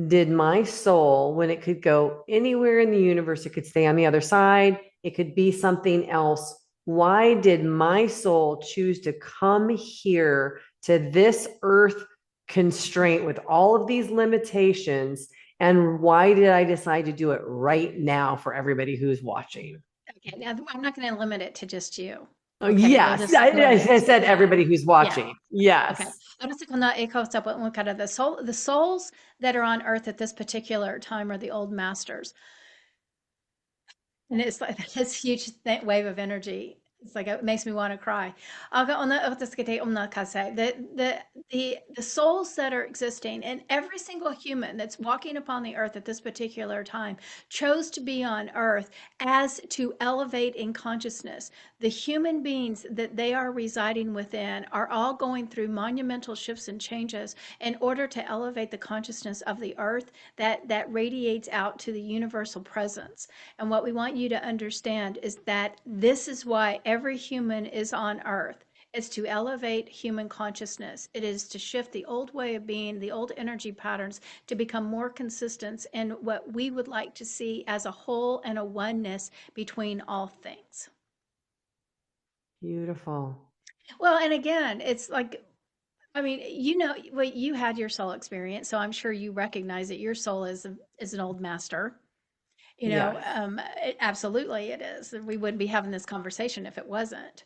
did my soul, when it could go anywhere in the universe, it could stay on the other side, it could be something else. Why did my soul choose to come here to this earth constraint with all of these limitations And why did I decide to do it right now for everybody who's watching? Okay, now I'm not going to limit it to just you. Oh, Okay, we'll yes, just limit I it. said Yeah, everybody who's yeah. watching. Okay. Yes. 私このエコーサポ、the souls that are on Earth at this particular time are the old masters. And it's like this huge wave of energy. It's like it makes me want to cry. The souls that are existing and every single human that's walking upon the earth at this particular time chose to be on earth as to elevate in consciousness. The human beings that they are residing within are all going through monumental shifts and changes in order to elevate the consciousness of the earth that radiates out to the universal presence. And what we want you to understand is that this is why every human is on earth. It's to elevate human consciousness. It is to shift the old way of being, the old energy patterns, to become more consistent in what we would like to see as a whole and a oneness between all things. Beautiful. Well, and again, it's like, I mean, well, you had your soul experience, so I'm sure you recognize that your soul is an old master. Yes. Absolutely it is. We wouldn't be having this conversation if it wasn't.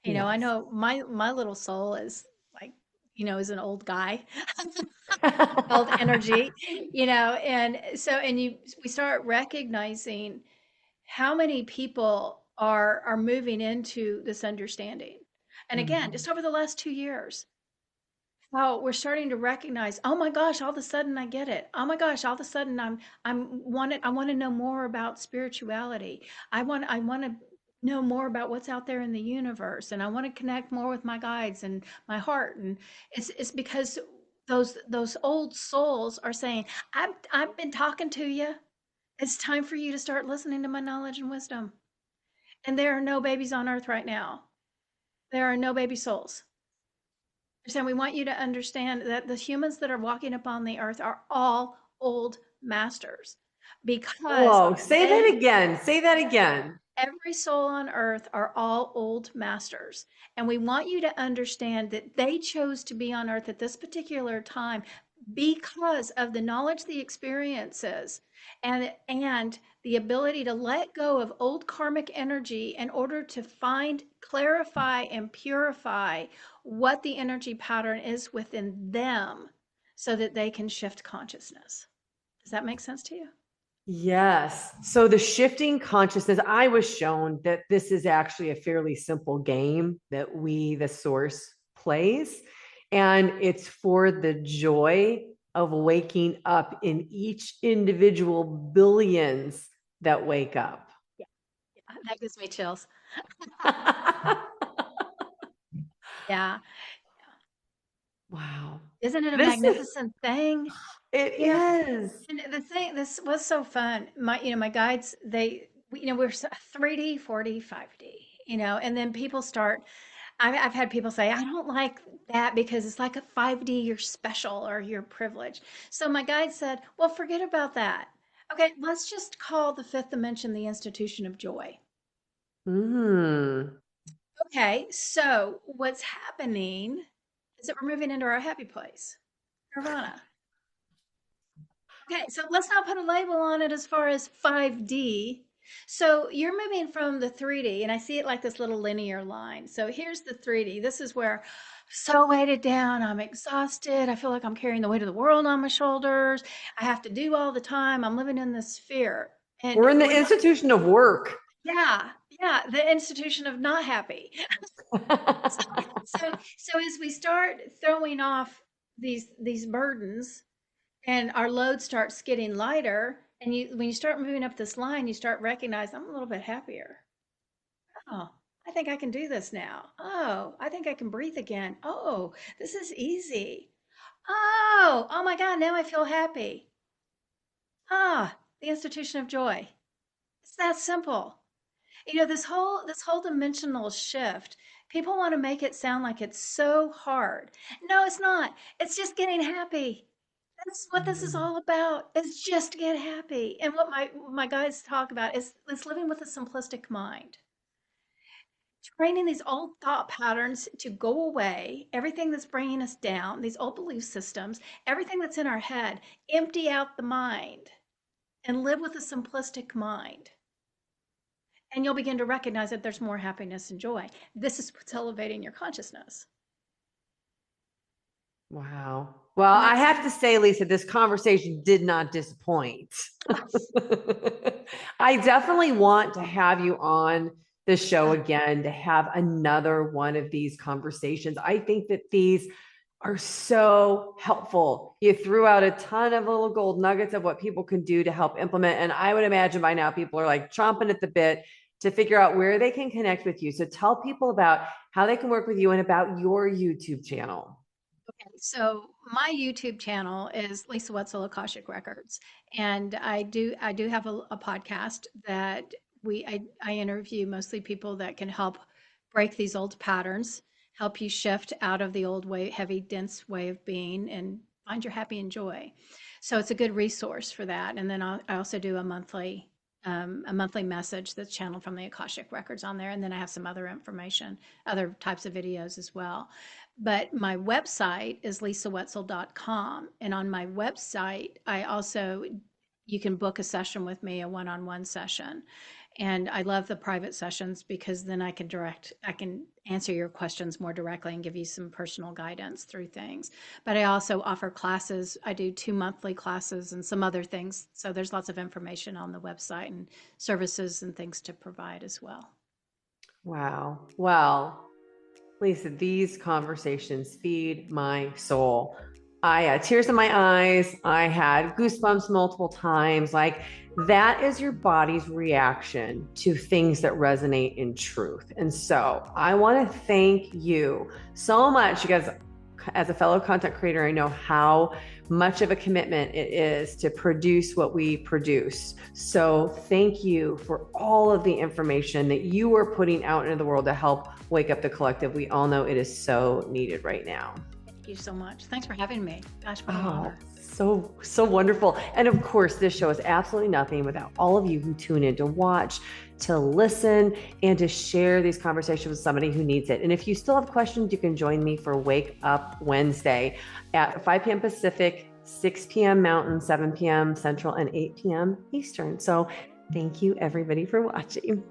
I Yes. know my little soul is like, is an old guy, old energy, and so we start recognizing how many people are moving into this understanding. And again, Mhm. just over the last 2 years, how we're starting to recognize, oh my gosh, all of a sudden I get it. Oh my gosh, all of a sudden I want to know more about spirituality. I want to know more about what's out there in the universe, and I want to connect more with my guides and my heart. And it's because those old souls are saying, I've been talking to you. It's time for you to start listening to my knowledge and wisdom. And there are no babies on earth right now. There are no baby souls. And we want you to understand that the humans that are walking upon the earth are all old masters because Whoa, say that again. Say that again. every soul on earth are all old masters. And we want you to understand that they chose to be on earth at this particular time because of the knowledge, the experiences, and the ability to let go of old karmic energy in order to find, clarify, and purify what the energy pattern is within them so that they can shift consciousness. Does that make sense to you? Yes. So the shifting consciousness, I was shown that this is actually a fairly simple game that we, the source, plays. And it's for the joy of waking up in each individual billions that wake up. Yeah, that gives me chills. Yeah. Wow. Isn't it a This is, magnificent thing? it You know, is. and the thing, this was so fun. My guides, we're 3D, 4D, 5D, and then people start, I've had people say, I don't like that because it's like a 5D, you're special or you're privileged. So my guide said, well, forget about that. Okay, let's just call the fifth dimension the institution of joy. Mm. Okay, so what's happening is that we're moving into our happy place, nirvana. Okay, so let's not put a label on it as far as 5D. So you're moving from the 3D, and I see it like this little linear line. So here's the 3D. This is where I'm so weighted down. I'm exhausted. I feel like I'm carrying the weight of the world on my shoulders. I have to do all the time. I'm living in this fear. And We're in the we're not, institution of work. yeah, yeah, the institution of not happy. So, so as we start throwing off these burdens, and our load starts getting lighter, and when you start moving up this line, you start recognizing, I'm a little bit happier. Oh, I think I can do this now. Oh, I think I can breathe again. Oh, this is easy. Oh my God, now I feel happy. The institution of joy. It's that simple. This whole dimensional shift, people want to make it sound like it's so hard. No, it's not. It's just getting happy. That's what this is all about. It's just get happy. And what my guides talk about is living with a simplistic mind. training these old thought patterns to go away, everything that's bringing us down, these old belief systems, everything that's in our head, empty out the mind and live with a simplistic mind. And you'll begin to recognize that there's more happiness and joy. This is what's elevating your consciousness. Wow. Well, And I that's have to say, Lisa, this conversation did not disappoint. I definitely want to have you on the show again to have another one of these conversations. I think that these are so helpful. You threw out a ton of little gold nuggets of what people can do to help implement. And I would imagine by now people are like chomping at the bit to figure out where they can connect with you. So tell people about how they can work with you and about your YouTube channel. okay. So my YouTube channel is Lisa Wetsel Akashic Records, and I do have a podcast that I interview mostly people that can help break these old patterns, help you shift out of the old way, heavy, dense way of being, and find your happy and joy. So it's a good resource for that. And then I also do a monthly message that's channeled from the Akashic Records on there. And then I have some other information, other types of videos as well. But my website is lisawetzel.com. And on my website, you can book a session with me, a one-on-one session. And I love the private sessions because then I can answer your questions more directly and give you some personal guidance through things. But I also offer classes. I do 2 monthly classes and some other things. So there's lots of information on the website and services and things to provide as well. Wow. Well, Lisa, these conversations feed my soul. I had tears in my eyes. I had goosebumps multiple times. Like that is your body's reaction to things that resonate in truth. And so I want to thank you so much because as a fellow content creator, I know how much of a commitment it is to produce what we produce. So thank you for all of the information that you are putting out into the world to help wake up the collective. We all know it is so needed right now. Thank you so much. Thanks for having me. Gosh, what an honor. So wonderful. And of course, this show is absolutely nothing without all of you who tune in to watch, to listen, and to share these conversations with somebody who needs it. And if you still have questions, you can join me for Wake Up Wednesday at 5 p.m. Pacific, 6 p.m. Mountain, 7 p.m. Central, and 8 p.m. Eastern. So thank you everybody for watching.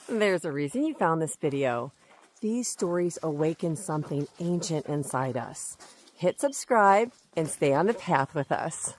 There's a reason you found this video. These stories awaken something ancient inside us. Hit subscribe and stay on the path with us.